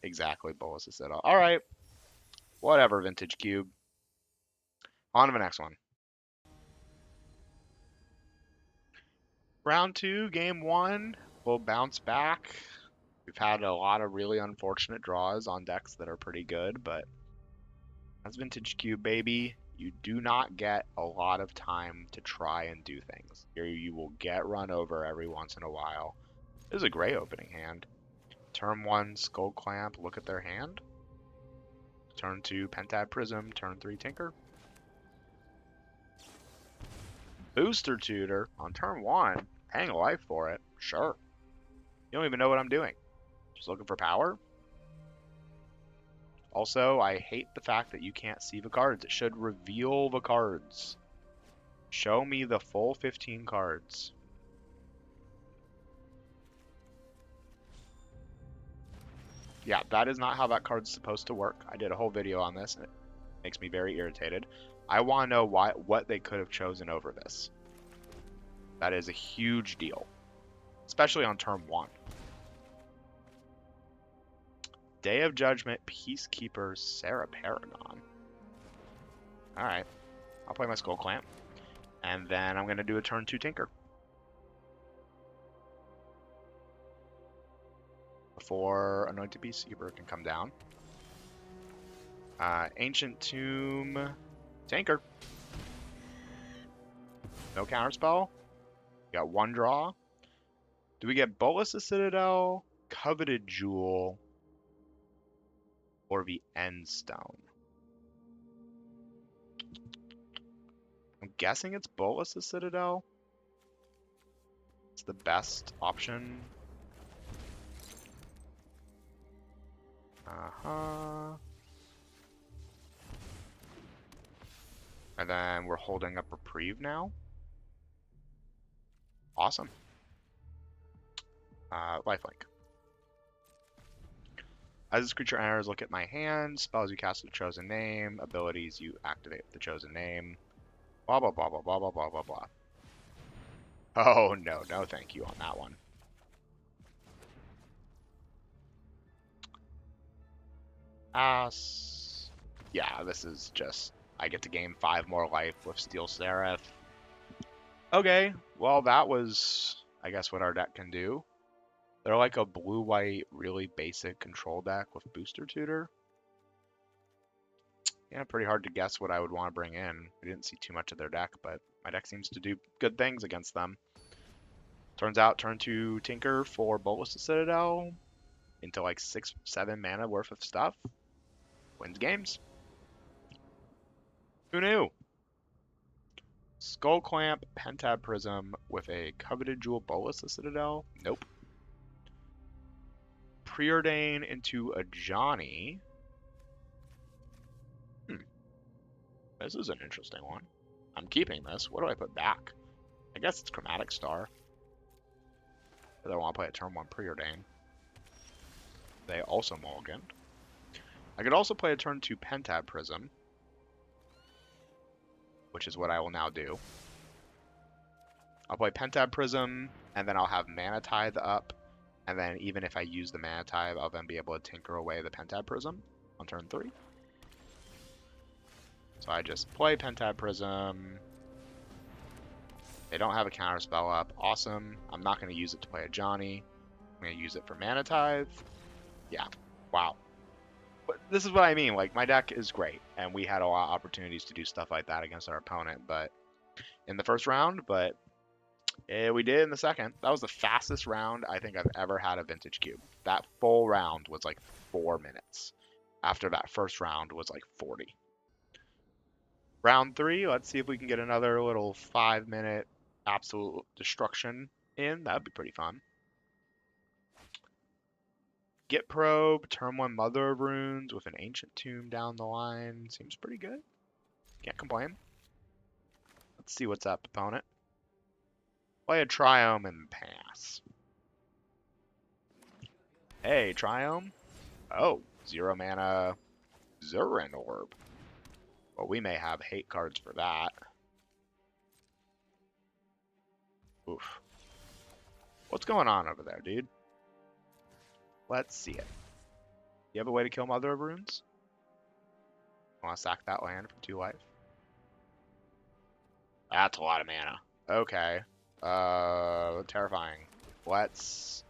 S1: exactly Bolas the Citadel. Alright. Whatever, Vintage Cube. On to the next one. Round 2, game 1. We'll bounce back. We've had a lot of really unfortunate draws on decks that are pretty good, but as Vintage Cube, baby, you do not get a lot of time to try and do things. Here you will get run over every once in a while. This is a great opening hand. Turn 1, Skull Clamp, look at their hand. Turn 2, Pentad Prism. Turn 3, Tinker. Booster Tutor on turn 1. Paying a life for it. Sure. You don't even know what I'm doing. Just looking for power. Also, I hate the fact that you can't see the cards. It should reveal the cards. Show me the full 15 cards. Yeah, that is not how that card's supposed to work. I did a whole video on this, and it makes me very irritated. I want to know what they could have chosen over this. That is a huge deal, especially on turn 1. Day of Judgment, Peacekeeper, Sarah Paragon. Alright, I'll play my Skull Clamp, and then I'm going to do a turn 2 Tinker. Before Anointed Peacekeeper can come down. Ancient Tomb, Tinker. No counterspell. Got 1 draw. Do we get Bolus of Citadel, Coveted Jewel, or the End Stone? I'm guessing it's Bolus of Citadel. It's the best option. And then we're holding up Reprieve now. Awesome. Lifelink. As this creature enters, look at my hand. Spells you cast with the chosen name. Abilities you activate with the chosen name. Blah, blah, blah, blah, blah, blah, blah, blah, blah. Oh, no, no thank you on that one. Yeah, this is just... I get to gain 5 more life with Steel Seraph. Okay, well, that was, I guess, what our deck can do. They're like a blue-white, really basic control deck with Booster Tutor. Yeah, pretty hard to guess what I would want to bring in. We didn't see too much of their deck, but my deck seems to do good things against them. Turns out, turn 2 Tinker for Bolus of Citadel into like 6-7 mana worth of stuff. Wins games. Who knew? Skull Clamp, Pentad Prism with a Coveted Jewel Bolus of Citadel? Nope. Preordain into a Johnny. This is an interesting one. I'm keeping this. What do I put back? I guess it's Chromatic Star. But I want to play a turn 1 Preordain. They also mulliganed. I could also play a turn 2 Pentad Prism, which is what I will now do. I'll play Pentad Prism, and then I'll have Mana Tithe up, and then even if I use the Mana Tithe, I'll then be able to tinker away the Pentad Prism on turn 3. So I just play Pentad Prism. They don't have a counterspell up. Awesome. I'm not going to use it to play a Johnny. I'm going to use it for Mana Tithe. Yeah. Wow. But this is what I mean. Like, my deck is great, and we had a lot of opportunities to do stuff like that against our opponent, but in the first round, but we did in the second. That was the fastest round I think I've ever had a Vintage Cube. That full round was like 4 minutes. After that first round was like 40. Round 3, let's see if we can get another little 5-minute absolute destruction in. That'd be pretty fun. Get Probe, turn 1 Mother of Runes with an Ancient Tomb down the line. Seems pretty good. Can't complain. Let's see what's up, opponent. Play a Triome and pass. Hey, Triome. Oh, 0 mana Zurin Orb. Well, we may have hate cards for that. Oof. What's going on over there, dude? Let's see it. You have a way to kill Mother of Runes? Want to sack that land for 2 life? That's a lot of mana. Okay. Terrifying. Let's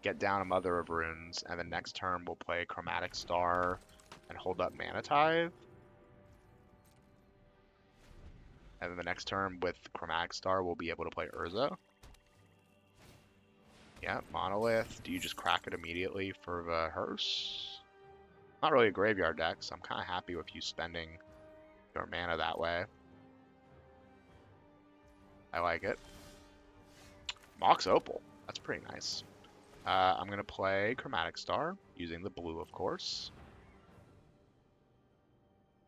S1: get down a Mother of Runes, and the next turn we'll play Chromatic Star and hold up Mana Tithe. And then the next turn with Chromatic Star, we'll be able to play Urza. Yeah, Monolith. Do you just crack it immediately for the Hearse? Not really a graveyard deck, so I'm kind of happy with you spending your mana that way. I like it. Mox Opal. That's pretty nice. I'm going to play Chromatic Star, using the blue, of course.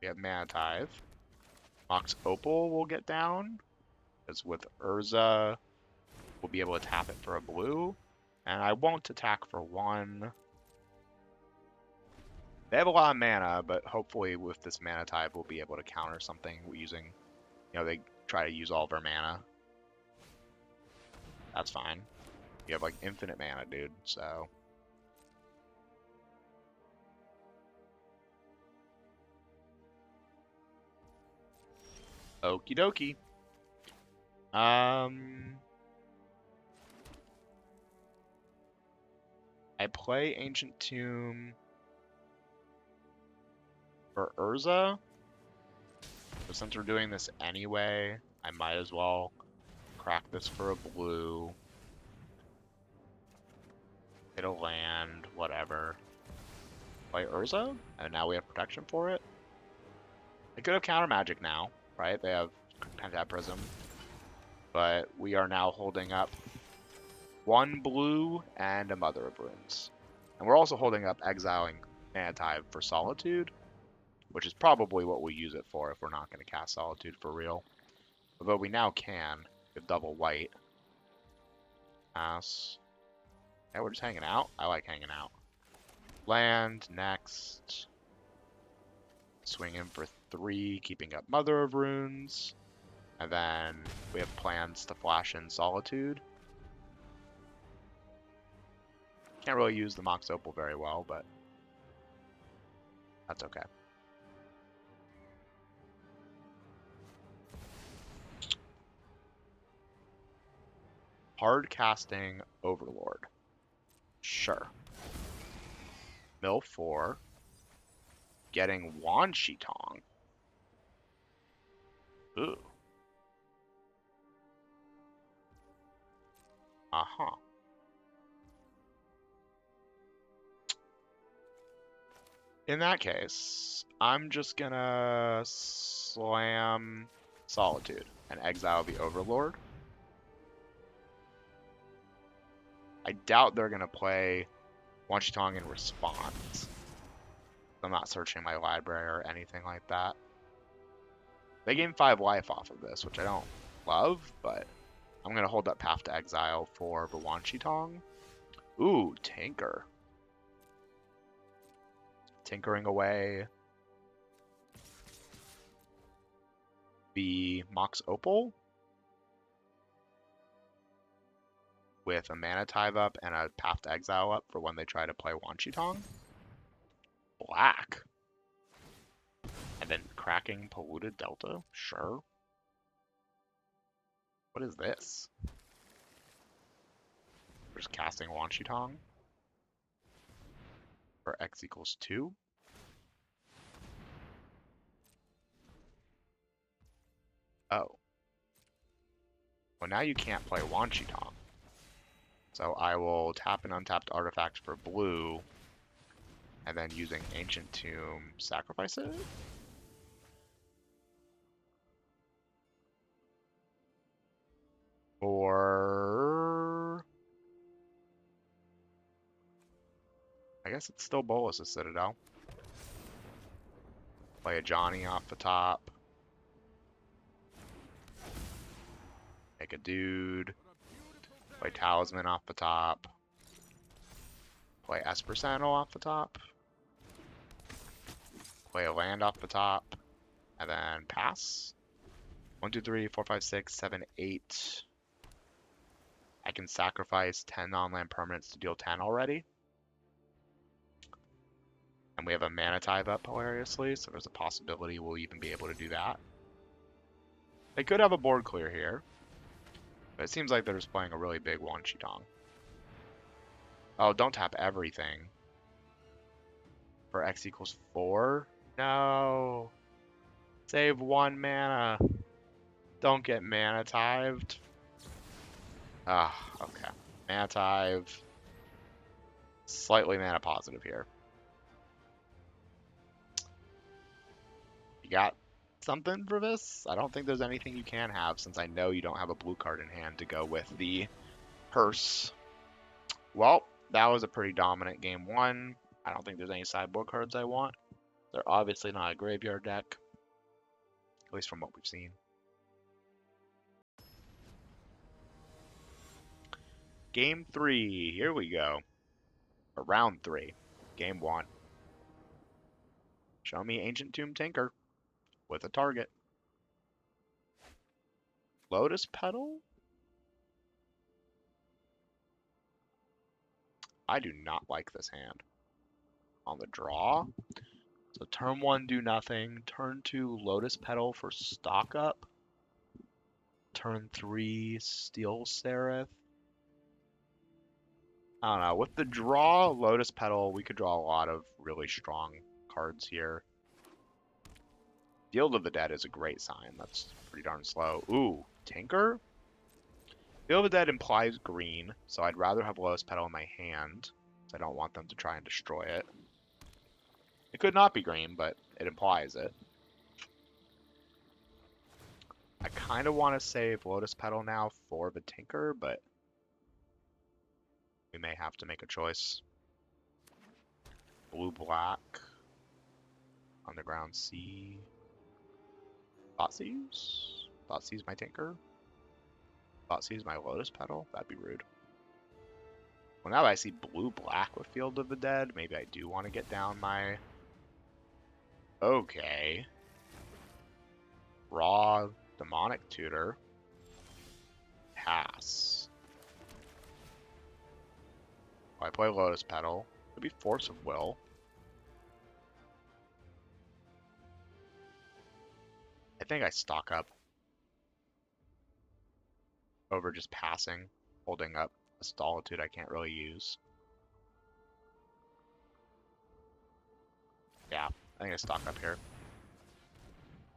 S1: We have Mana Tithe. Mox Opal will get down, because with Urza, we'll be able to tap it for a blue. And I won't attack for 1. They have a lot of mana, but hopefully with this Mana Tithe, we'll be able to counter something using, they try to use all of their mana. That's fine. You have like infinite mana, dude, so. Okie dokie. I play Ancient Tomb for Urza. But since we're doing this anyway, I might as well crack this for a blue. Hit a land, whatever. Play Urza, and now we have protection for it. They could have counter magic now, right? They have Pentaprism. But we are now holding up 1 blue and a Mother of Runes. And we're also holding up exiling Mana Tithe for Solitude, which is probably what we use it for if we're not going to cast Solitude for real. Although we now can with double white. Pass. Yeah, we're just hanging out. I like hanging out. Land, next. Swing in for 3, keeping up Mother of Runes. And then we have plans to flash in Solitude. Can't really use the Mox Opal very well, but that's okay. Hard casting Overlord. Sure. Mill 4. Getting Wan Shitong. Ooh. Uh-huh. In that case, I'm just gonna slam Solitude and exile the Overlord. I doubt they're gonna play Wan Shitong in response. I'm not searching my library or anything like that. They gain 5 life off of this, which I don't love, but I'm gonna hold up Path to Exile for the Wan Shitong. Ooh, Tinker. Tinkering away the Mox Opal with a Mana Tithe up and a Path to Exile up for when they try to play Wan Shitong. Black. And then cracking Polluted Delta? Sure. What is this? We're just casting Wan Shitong for X equals 2. Oh. Well, now you can't play Wan Shitong. So I will tap an untapped artifact for blue, and then using Ancient Tomb, sacrifice it? Or... I guess it's still Bolas' Citadel. Play a Johnny off the top. Make a dude. Play Talisman off the top. Play Esper Sentinel off the top. Play a land off the top. And then pass. 1, 2, 3, 4, 5, 6, 7, 8. I can sacrifice 10 non-land permanents to deal 10 already. And we have a Mana Tithe up, hilariously, so there's a possibility we'll even be able to do that. They could have a board clear here, but it seems like they're just playing a really big Wan Chitong. Oh, don't tap everything. For X equals 4? No. Save 1 mana. Don't get Mana Tithed. Ah, okay. Mana Tithe. Slightly mana positive here. You got something for this? I don't think there's anything you can have, since I know you don't have a blue card in hand to go with the Hearse. Well, that was a pretty dominant game 1. I don't think there's any sideboard cards I want. They're obviously not a graveyard deck, at least from what we've seen. Game 3, here we go. Or round 3, game 1. Show me Ancient Tomb Tinker with a target. Lotus Petal? I do not like this hand. On the draw. So turn 1, do nothing. Turn 2, Lotus Petal for stock up. Turn 3, Steel Seraph. I don't know. With the draw, Lotus Petal, we could draw a lot of really strong cards here. Field of the Dead is a great sign. That's pretty darn slow. Ooh, Tinker? Field of the Dead implies green, so I'd rather have Lotus Petal in my hand. I don't want them to try and destroy it. It could not be green, but it implies it. I kind of want to save Lotus Petal now for the Tinker, but we may have to make a choice. Blue-black. Underground Sea. Thoughtseize? Thoughtseize my Tinker? Thoughtseize my Lotus Petal? That'd be rude. Well, now that I see blue-black with Field of the Dead, maybe I do want to get down my... Okay. Raw Demonic Tutor. Pass. I play Lotus Petal. It'd be Force of Will. I think I stock up over just passing, holding up a Solitude I can't really use. Yeah, I think I stock up here.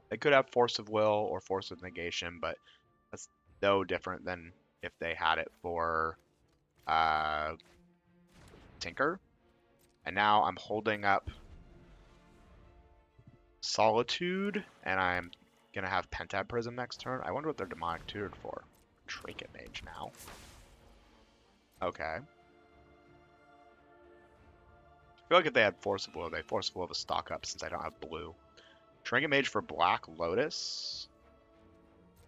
S1: They could have Force of Will or Force of Negation, but that's no different than if they had it for Tinker. And now I'm holding up Solitude, and I'm going to have Pentab Prism next turn. I wonder what they're Demonic Tutored for. Trinket Mage now. Okay. I feel like if they had Force of Will, they Force of Will to stock up since I don't have blue. Trinket Mage for Black Lotus,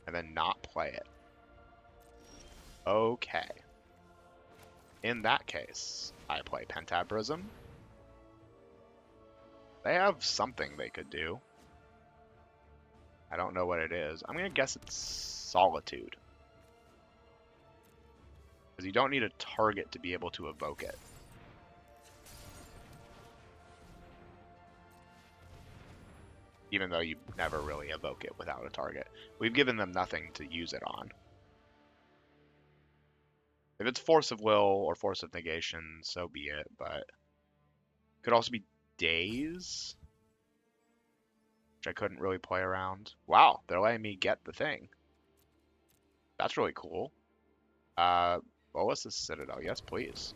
S1: and then not play it. Okay. In that case, I play Pentab Prism. They have something they could do. I don't know what it is. I'm going to guess it's Solitude. Because you don't need a target to be able to evoke it. Even though you never really evoke it without a target. We've given them nothing to use it on. If it's Force of Will or Force of Negation, so be it, but it could also be Daze, which I couldn't really play around. Wow, they're letting me get the thing. That's really cool. Bolas's Citadel, yes please.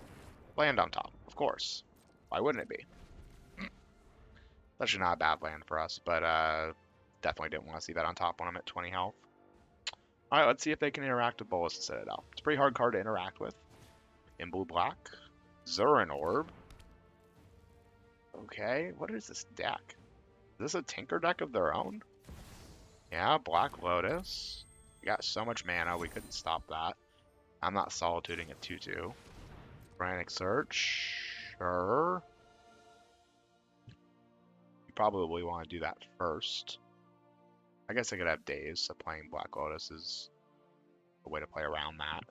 S1: Land on top, of course. Why wouldn't it be? It's actually not a bad land for us, but definitely didn't want to see that on top when I'm at 20 health. Alright, let's see if they can interact with Bolas's Citadel. It's a pretty hard card to interact with. In blue-black. Zurin Orb. Okay, what is this deck? Is this a Tinker deck of their own? Yeah, Black Lotus. We got so much mana, we couldn't stop that. I'm not solituding at 2-2. Frantic Search. Sure. You probably want to do that first. I guess I could have Daze, so playing Black Lotus is a way to play around that.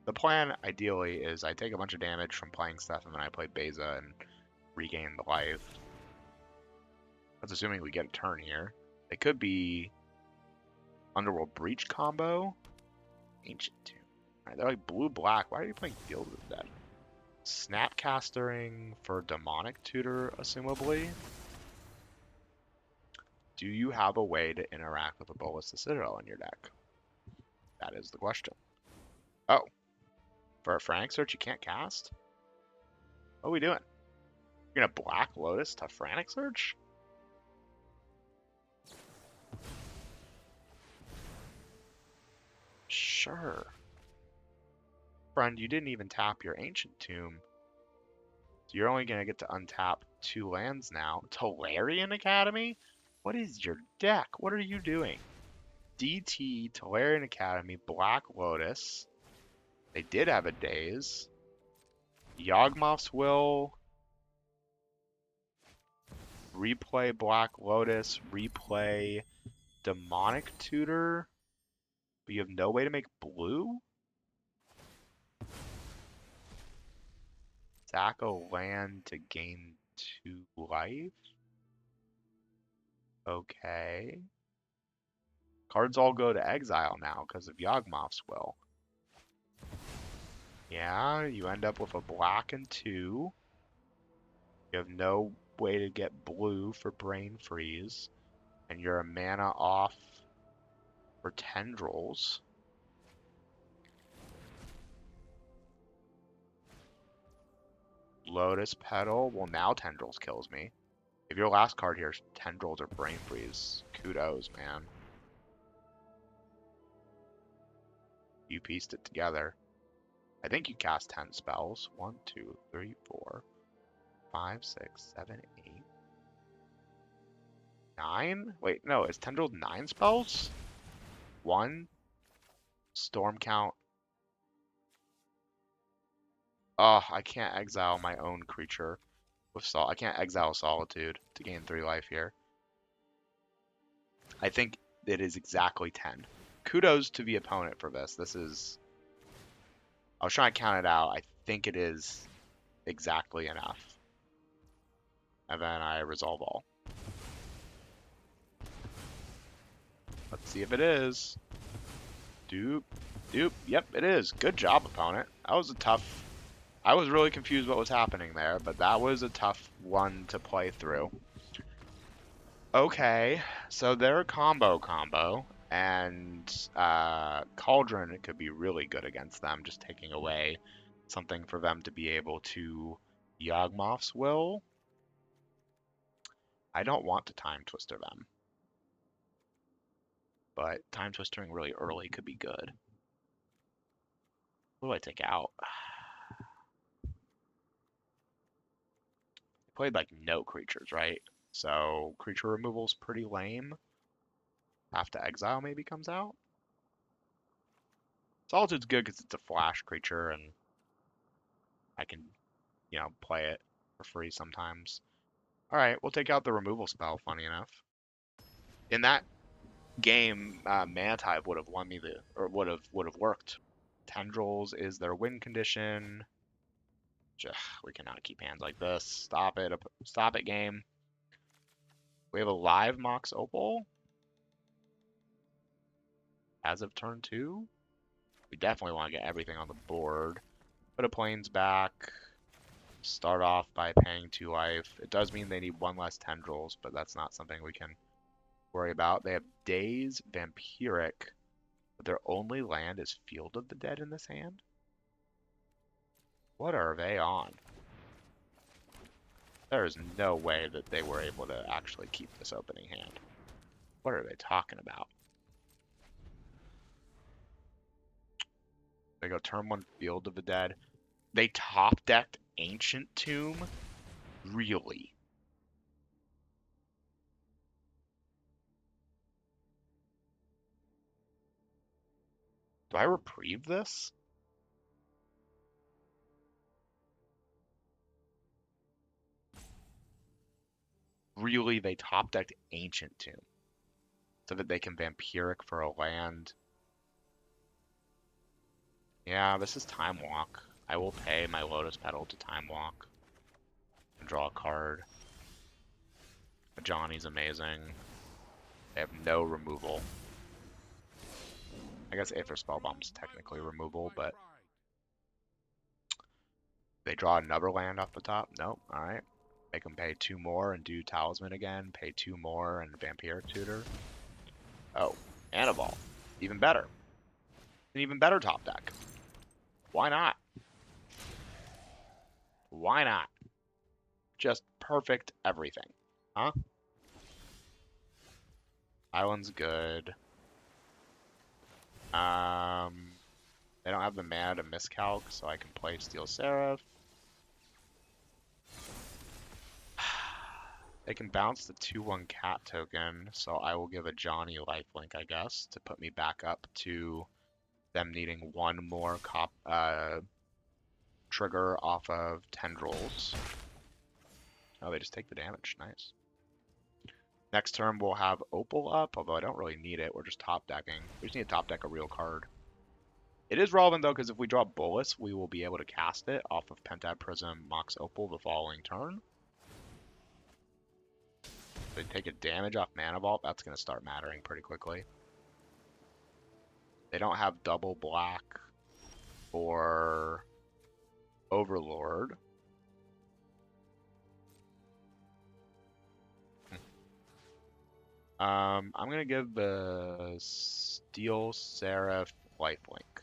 S1: The plan, ideally, is I take a bunch of damage from playing stuff, and then I play Beza and regain the life. That's assuming we get a turn here. It could be Underworld Breach combo. Ancient Tomb. Alright, they're like blue-black. Why are you playing Field of the Dead? Snapcastering for Demonic Tutor, assumably. Do you have a way to interact with a Ballista Citadel in your deck? That is the question. Oh. For a Frantic Search you can't cast? What are we doing? You're gonna Black Lotus to Frantic Search? Sure. Friend, you didn't even tap your Ancient Tomb. So you're only gonna get to untap 2 lands now. Tolarian Academy? What is your deck? What are you doing? DT, Tolarian Academy, Black Lotus. They did have a Daze. Yawgmoth's Will. Replay Black Lotus. Replay Demonic Tutor. But you have no way to make blue? Sack a land to gain 2 life? Okay. Cards all go to exile now because of Yawgmoth's Will. Yeah, you end up with a black and 2. You have no way to get blue for Brain Freeze. And you're a mana off for Tendrils. Lotus Petal. Well, now Tendrils kills me. If your last card here is Tendrils or Brain Freeze, kudos, man. You pieced it together. I think you cast 10 spells. 1, 2, 3, 4, 5, 6, 7, 8, 9? Wait, no, is Tendrils 9 spells? 1. Storm count. Oh, I can't exile my own creature with I can't exile Solitude to gain 3 life here. I think it is exactly 10. Kudos to the opponent for this. This is... I was trying to count it out. I think it is exactly enough. And then I resolve all. Let's see if it is. Doop. Doop. Yep, it is. Good job, opponent. That was a tough... I was really confused what was happening there, but that was a tough one to play through. Okay, so they're a combo, and Cauldron could be really good against them, just taking away something for them to be able to Yawgmoth's Will. I don't want to Time Twister them, but Time Twistering really early could be good. What do I take out? Played like no creatures, right? So creature removal's pretty lame. Have to exile maybe comes out. Solitude's good because it's a flash creature and I can, play it for free sometimes. All right, we'll take out the removal spell. Funny enough, in that game, Mana Type would have won me would have worked. Tendrils is their win condition. Ugh, we cannot keep hands like this. Stop it, game. We have a live Mox Opal as of turn 2. We definitely want to get everything on the board. Put a Plains back. Start off by paying 2 life. It does mean they need 1 less Tendrils, but that's not something we can worry about. They have Daze, Vampiric, but their only land is Field of the Dead in this hand? What are they on? There is no way that they were able to actually keep this opening hand. What are they talking about? They go turn 1 Field of the Dead. They top decked Ancient Tomb? Really? Do I reprieve this? Really, they top decked Ancient Tomb so that they can Vampiric for a land. Yeah, this is Time Walk. I will pay my Lotus Petal to Time Walk and draw a card. Johnny's amazing. They have no removal. I guess Aether Spellbomb's technically removal, but they draw another land off the top. Nope. Alright. Make them pay 2 more and do Talisman again. Pay 2 more and Vampiric Tutor. Oh, and Evolve. Even better. An even better top deck. Why not? Why not? Just perfect everything. Huh? Island's good. They don't have the mana to miscalc, so I can play Steel Seraph. They can bounce the 2/1 cat token, so I will give a Johnny lifelink, I guess, to put me back up to them needing one more trigger off of Tendrils. Oh, they just take the damage. Nice. Next turn we'll have Opal up, although I don't really need it. We're just top decking. We just need to top deck a real card. It is relevant though, because if we draw Bolus, we will be able to cast it off of Pentad Prism, Mox Opal the following turn. They take a damage off Mana Vault, that's going to start mattering pretty quickly. They don't have double black for Overlord. I'm going to give the Steel Seraph lifelink.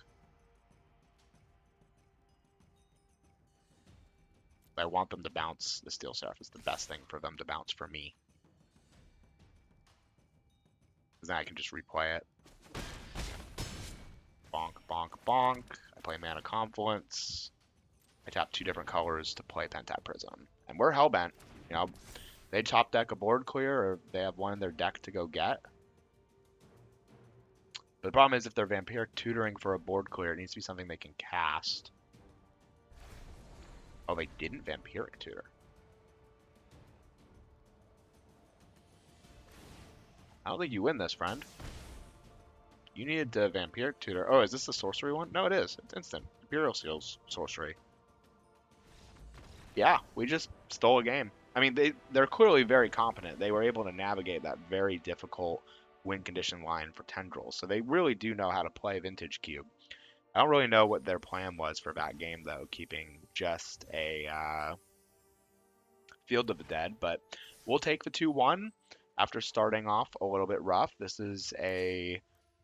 S1: I want them to bounce the Steel Seraph. It's the best thing for them to bounce for me. Because then I can just replay it. Bonk, bonk, bonk. I play Mana Confluence. I tap 2 different colors to play Pentad Prism. And we're hellbent. You know, they top deck a board clear, or they have one in their deck to go get. But the problem is if they're Vampiric Tutoring for a board clear, it needs to be something they can cast. Oh, they didn't Vampiric Tutor. I don't think you win this, friend. You needed to Vampiric Tutor. Oh, is this the sorcery one? No, it is. It's instant. Imperial Seal's sorcery. Yeah, we just stole a game. I mean, they're clearly very competent. They were able to navigate that very difficult win condition line for Tendrils. So they really do know how to play Vintage Cube. I don't really know what their plan was for that game, though, keeping just a Field of the Dead. But we'll take the 2-1 after starting off a little bit rough. This is a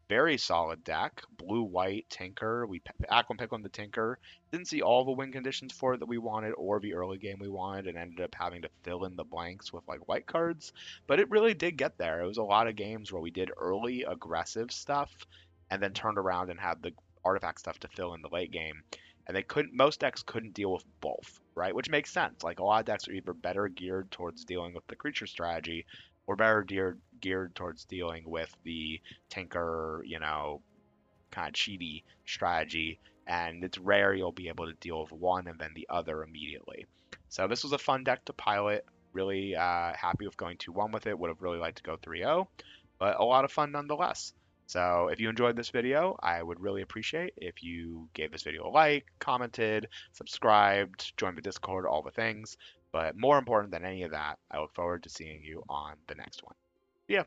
S1: very solid deck. Blue-white Tinker. We Aqua pick on the Tinker. Didn't see all the win conditions for it that we wanted or the early game we wanted, and ended up having to fill in the blanks with like white cards. But it really did get there. It was a lot of games where we did early aggressive stuff and then turned around and had the artifact stuff to fill in the late game. And most decks couldn't deal with both, right? Which makes sense. Like a lot of decks are either better geared towards dealing with the creature strategy or better geared towards dealing with the Tinker, you know, kind of cheaty strategy. And it's rare you'll be able to deal with one and then the other immediately. So this was a fun deck to pilot. Really happy with going 2-1 with it. Would have really liked to go 3-0, but a lot of fun nonetheless. So if you enjoyed this video, I would really appreciate if you gave this video a like, commented, subscribed, joined the Discord, all the things. But more important than any of that, I look forward to seeing you on the next one. See ya.